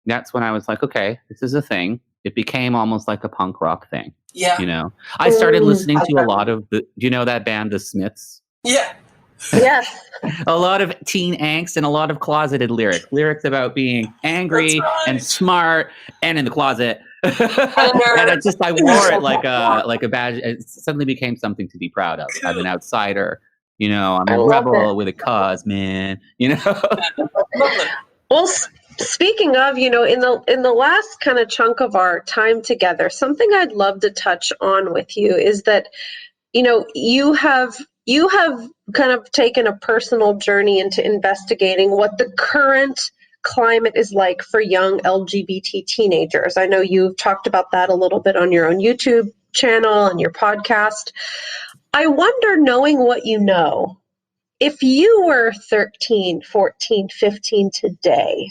C: that's when I was like, okay, this is a thing. It became almost like a punk rock thing.
D: Yeah.
C: I started listening to a lot of do you know that band, The Smiths?
D: Yeah.
E: Yes.
C: A lot of teen angst and a lot of closeted lyrics about being angry and smart and in the closet. And I wore it like a badge. It suddenly became something to be proud of. I'm an outsider. I'm a rebel with a cause, man.
E: Well, speaking of, in the last kind of chunk of our time together, something I'd love to touch on with you is that, you have kind of taken a personal journey into investigating what the current climate is like for young LGBT teenagers. I know you've talked about that a little bit on your own YouTube channel and your podcast. I wonder, knowing what you know, if you were 13, 14, 15 today,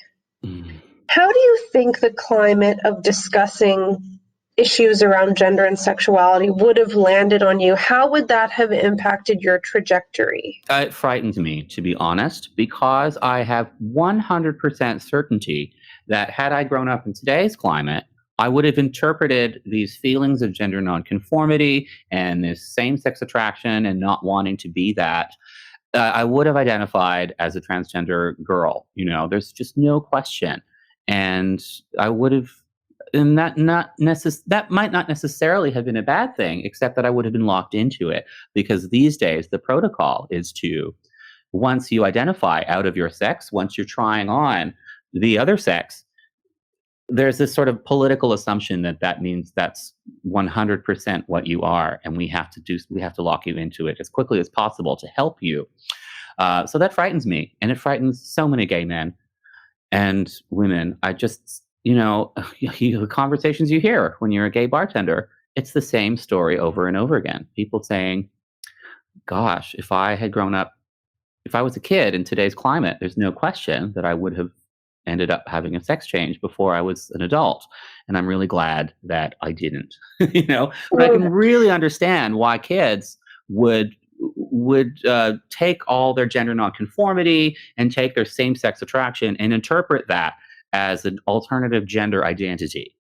E: how do you think the climate of discussing issues around gender and sexuality would have landed on you? How would that have impacted your trajectory?
C: It frightens me, to be honest, because I have 100% certainty that had I grown up in today's climate, I would have interpreted these feelings of gender nonconformity and this same-sex attraction and not wanting to be that. I would have identified as a transgender girl. There's just no question. And I would have, and that might not necessarily have been a bad thing, except that I would have been locked into it, because these days the protocol is to, once you identify out of your sex, once you're trying on the other sex, there's this sort of political assumption that means that's 100% what you are, and we have to lock you into it as quickly as possible to help you. So that frightens me, and it frightens so many gay men and women. I just, the conversations you hear when you're a gay bartender, it's the same story over and over again. People saying, gosh, if I was a kid in today's climate, there's no question that I would have ended up having a sex change before I was an adult. And I'm really glad that I didn't, but I can really understand why kids would take all their gender nonconformity and take their same-sex attraction and interpret that as an alternative gender identity,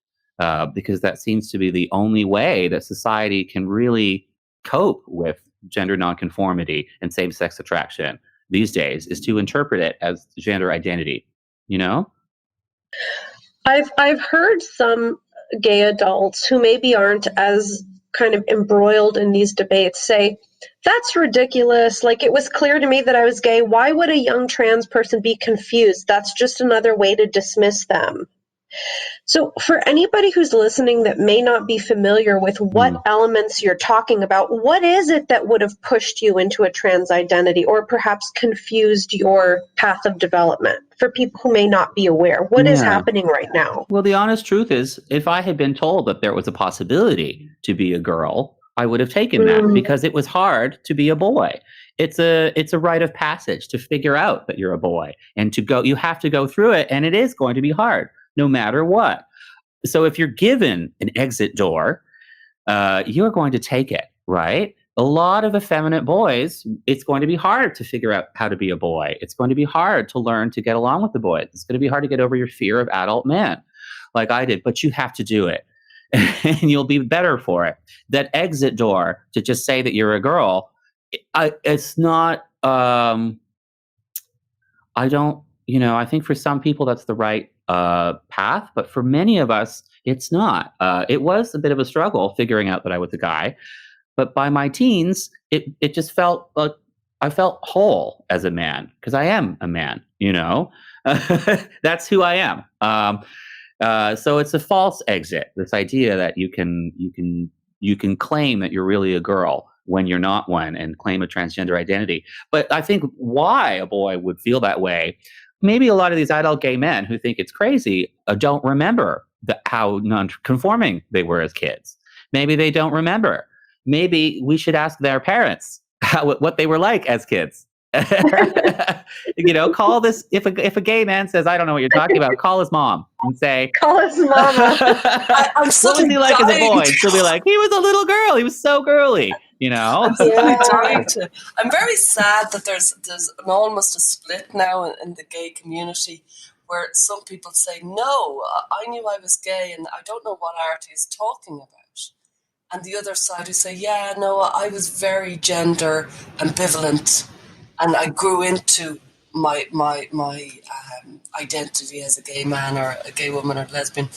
C: because that seems to be the only way that society can really cope with gender nonconformity and same-sex attraction these days, is to interpret it as gender identity.
E: I've heard some gay adults who maybe aren't as kind of embroiled in these debates say, that's ridiculous. Like, it was clear to me that I was gay. Why would a young trans person be confused? That's just another way to dismiss them. So for anybody who's listening that may not be familiar with what elements you're talking about, what is it that would have pushed you into a trans identity, or perhaps confused your path of development? For people who may not be aware, what is happening right now?
C: Well, the honest truth is, if I had been told that there was a possibility to be a girl, I would have taken that, because it was hard to be a boy. It's a rite of passage to figure out that you're a boy, and you have to go through it, and it is going to be hard no matter what. So if you're given an exit door, you're going to take it, right? A lot of effeminate boys, it's going to be hard to figure out how to be a boy. It's going to be hard to learn to get along with the boys. It's going to be hard to get over your fear of adult men, like I did, but you have to do it. And you'll be better for it. That exit door to just say that you're a girl, it's not I don't, I think for some people that's the right path, but for many of us, it's not. It was a bit of a struggle figuring out that I was a guy, but by my teens, it just felt like I felt whole as a man because I am a man. That's who I am. So it's a false exit. This idea that you can claim that you're really a girl when you're not one and claim a transgender identity. But I think why a boy would feel that way, maybe a lot of these adult gay men who think it's crazy don't remember how non-conforming they were as kids. Maybe they don't remember. Maybe we should ask their parents what they were like as kids. Call this, if a gay man says, I don't know what you're talking about, call his mom and say,
E: call his mama.
D: I'm
C: what was he like as a boy? And she'll be like, he was a little girl. He was so girly.
D: I'm very sad that there's almost a split now in the gay community where some people say, no, I knew I was gay and I don't know what Artie is talking about. And the other side who say, yeah, no, I was very gender ambivalent and I grew into my identity as a gay man or a gay woman or lesbian.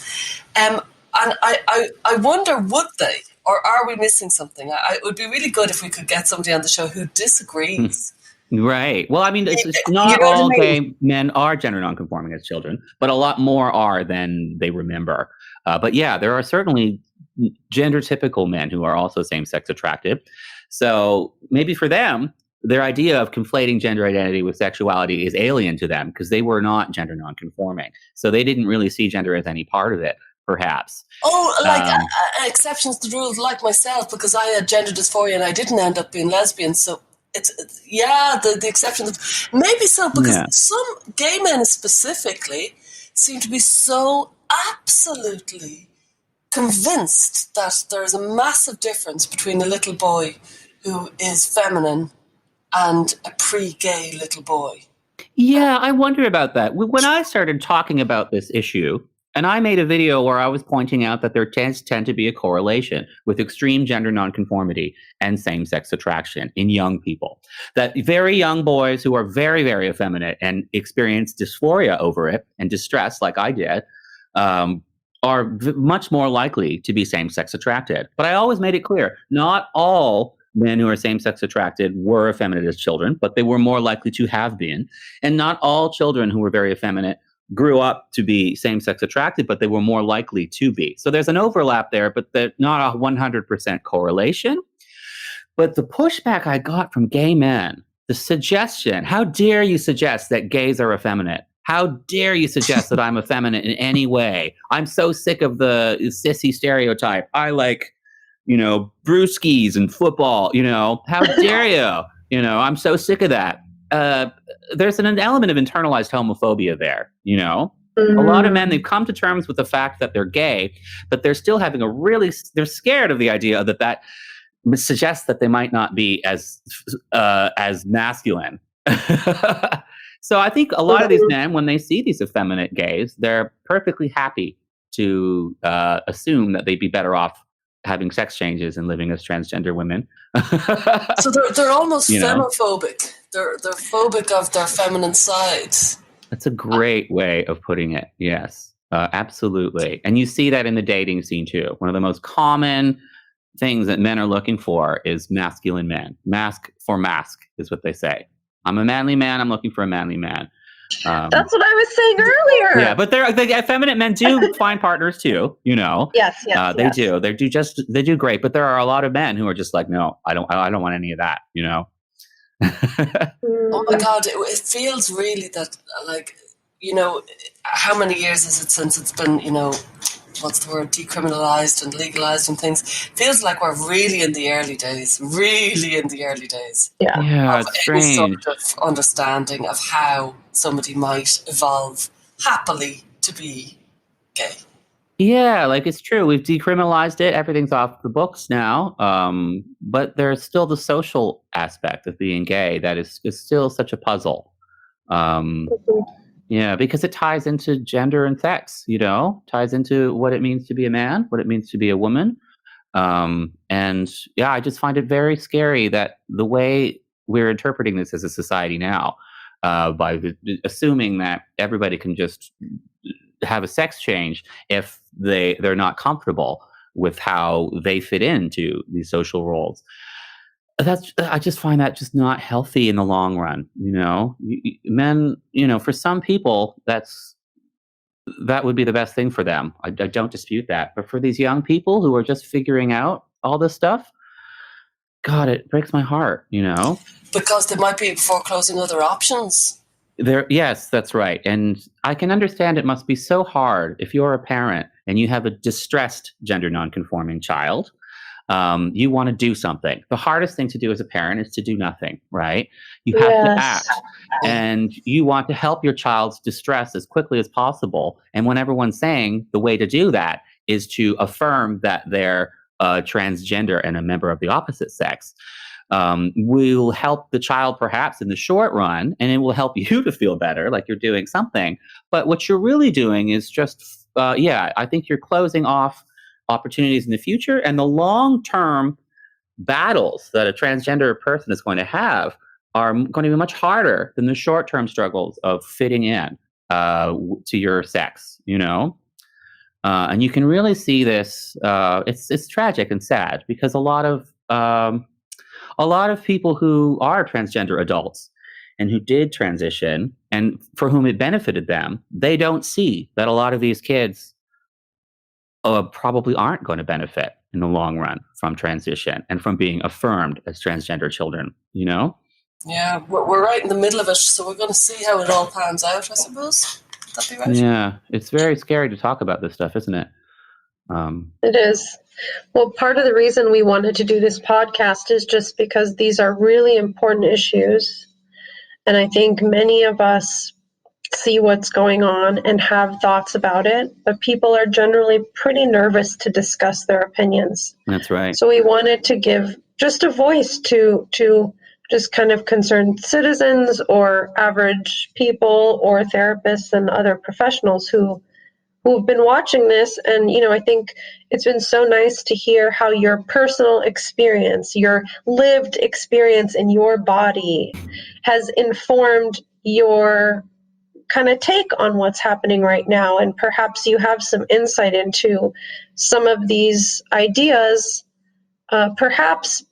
D: And I wonder, would they? Or are we missing something? It would be really good if we could get somebody on the show who disagrees.
C: Right. Well, I mean, it's not all gay men are gender nonconforming as children, but a lot more are than they remember. But yeah, there are certainly gender typical men who are also same-sex attracted. So maybe for them, their idea of conflating gender identity with sexuality is alien to them because they were not gender nonconforming. So they didn't really see gender as any part of it, perhaps.
D: Exceptions to the rules, like myself, because I had gender dysphoria and I didn't end up being lesbian. So it's the exceptions. Maybe so, because some gay men specifically seem to be so absolutely convinced that there is a massive difference between a little boy who is feminine and a pre-gay little boy.
C: Yeah, I wonder about that. When I started talking about this issue, and I made a video where I was pointing out that there tend to be a correlation with extreme gender nonconformity and same-sex attraction in young people. That very young boys who are very, very effeminate and experience dysphoria over it and distress like I did, are much more likely to be same-sex attracted. But I always made it clear, not all men who are same-sex attracted were effeminate as children, but they were more likely to have been. And not all children who were very effeminate grew up to be same-sex attracted, but they were more likely to be. So there's an overlap there, but not a 100% correlation. But the pushback I got from gay men, the suggestion, how dare you suggest that gays are effeminate? How dare you suggest that I'm effeminate in any way? I'm so sick of the sissy stereotype. I like, brewskis and football, how dare you? I'm so sick of that. There's an element of internalized homophobia there, Mm-hmm. A lot of men, they've come to terms with the fact that they're gay, but they're still having they're scared of the idea that suggests that they might not be as masculine. So I think a lot of these men, when they see these effeminate gays, they're perfectly happy to assume that they'd be better off having sex changes and living as transgender women.
D: So they're almost femophobic. They're phobic of their feminine side.
C: That's a great way of putting it. Yes, absolutely. And you see that in the dating scene too. One of the most common things that men are looking for is masculine men. Mask for mask is what they say. I'm a manly man. I'm looking for a manly man.
E: That's what I was saying earlier.
C: Yeah, but the effeminate men do find partners too.
E: Yes,
C: they do. They do great. But there are a lot of men who are just like, no, I don't want any of that.
D: Oh my God, it feels really that how many years is it since it's been what's the word, decriminalized and legalized and things. Feels like we're really in the early days.
C: Yeah, it's strange.
D: Any sort of understanding of how somebody might evolve happily to be gay.
C: Yeah, it's true. We've decriminalized it. Everything's off the books now. But there's still the social aspect of being gay that is still such a puzzle. Yeah, because it ties into gender and sex, ties into what it means to be a man, what it means to be a woman. And yeah, I just find it very scary that the way we're interpreting this as a society now, by assuming that everybody can just have a sex change if they're not comfortable with how they fit into these social roles. I just find that just not healthy in the long run. Men, for some people, that would be the best thing for them. I don't dispute that. But for these young people who are just figuring out all this stuff, God, it breaks my heart,
D: Because they might be foreclosing other options.
C: Yes, that's right. And I can understand it must be so hard if you're a parent and you have a distressed gender nonconforming child. You want to do something. The hardest thing to do as a parent is to do nothing, right? You have to act, and you want to help your child's distress as quickly as possible. And when everyone's saying the way to do that is to affirm that they're transgender and a member of the opposite sex, will help the child perhaps in the short run, and it will help you to feel better, like you're doing something. But what you're really doing is just, I think you're closing off opportunities in the future, and the long-term battles that a transgender person is going to have are going to be much harder than the short-term struggles of fitting in to your sex, and you can really see this. It's tragic and sad because a lot of people who are transgender adults and who did transition and for whom it benefited them, they don't see that a lot of these kids probably aren't going to benefit in the long run from transition and from being affirmed as transgender children,
D: Yeah, we're right in the middle of it, so we're going to see how it all pans out, I suppose. That'd be right.
C: Yeah, it's very scary to talk about this stuff, isn't it?
E: It is. Well, part of the reason we wanted to do this podcast is just because these are really important issues. And I think many of us see what's going on and have thoughts about it, but people are generally pretty nervous to discuss their opinions.
C: That's right.
E: So we wanted to give just a voice to just kind of concerned citizens or average people or therapists and other professionals who've been watching this. And, I think it's been so nice to hear how your personal experience, your lived experience in your body has informed your kind of take on what's happening right now. And perhaps you have some insight into some of these ideas, perhaps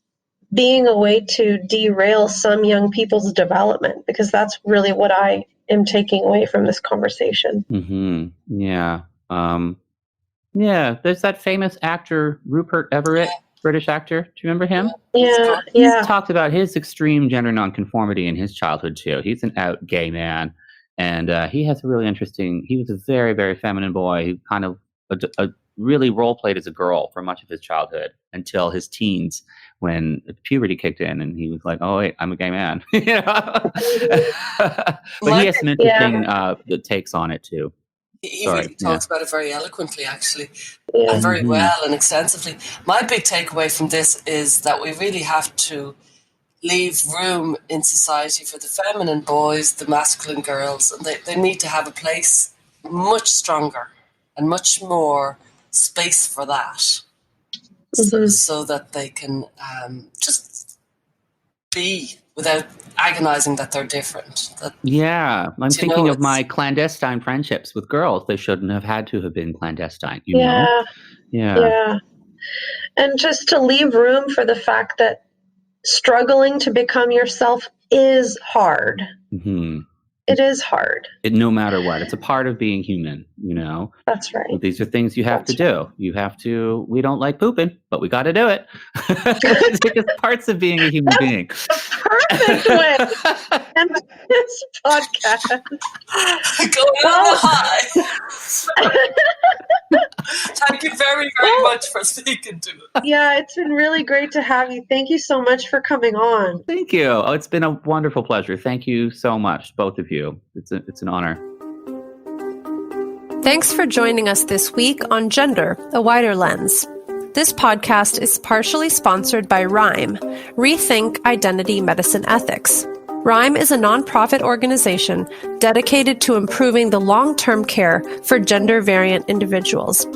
E: being a way to derail some young people's development, because that's really what I am taking away from this conversation.
C: Mm-hmm. Yeah. There's that famous actor, Rupert Everett, British actor. Do you remember him?
E: Yeah.
C: He's talked about his extreme gender nonconformity in his childhood, too. He's an out gay man. And he has a really interesting, he was a very, very feminine boy who kind of really role played as a girl for much of his childhood until his teens, when puberty kicked in and he was like, oh, wait, I'm a gay man. But he has some interesting takes on it, too.
D: He really talks about it very eloquently, actually, and very well and extensively. My big takeaway from this is that we really have to leave room in society for the feminine boys, the masculine girls, and they need to have a place much stronger and much more space for that, so that they can just be without agonizing that they're different.
C: I'm thinking of my clandestine friendships with girls. They shouldn't have had to have been clandestine, you know?
E: Yeah. And just to leave room for the fact that struggling to become yourself is hard.
C: Mm-hmm.
E: It is hard.
C: No matter what. It's a part of being human,
E: That's right.
C: These are things you have to do. You have to, we don't like pooping, but we got to do it. It's just parts of being a human being.
E: Perfect way to end this podcast.
D: Going on the high. Thank you very, very much for speaking to us.
E: Yeah, it's been really great to have you. Thank you so much for coming on.
C: Thank you. Oh, it's been a wonderful pleasure. Thank you so much, both of you. It's an honor.
B: Thanks for joining us this week on Gender, a Wider Lens. This podcast is partially sponsored by RIME, Rethink Identity Medicine Ethics. RIME is a nonprofit organization dedicated to improving the long-term care for gender-variant individuals.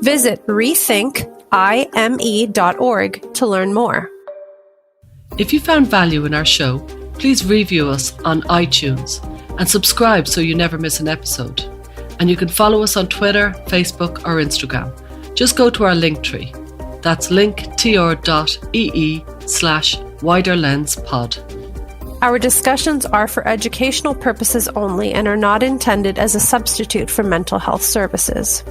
B: Visit rethinkime.org to learn more.
A: If you found value in our show, Please review us on iTunes and subscribe so you never miss an episode. And you can follow us on Twitter, Facebook or Instagram. Just go to our link tree. That's linktr.ee/widerlenspod.
B: Our discussions are for educational purposes only and are not intended as a substitute for mental health services.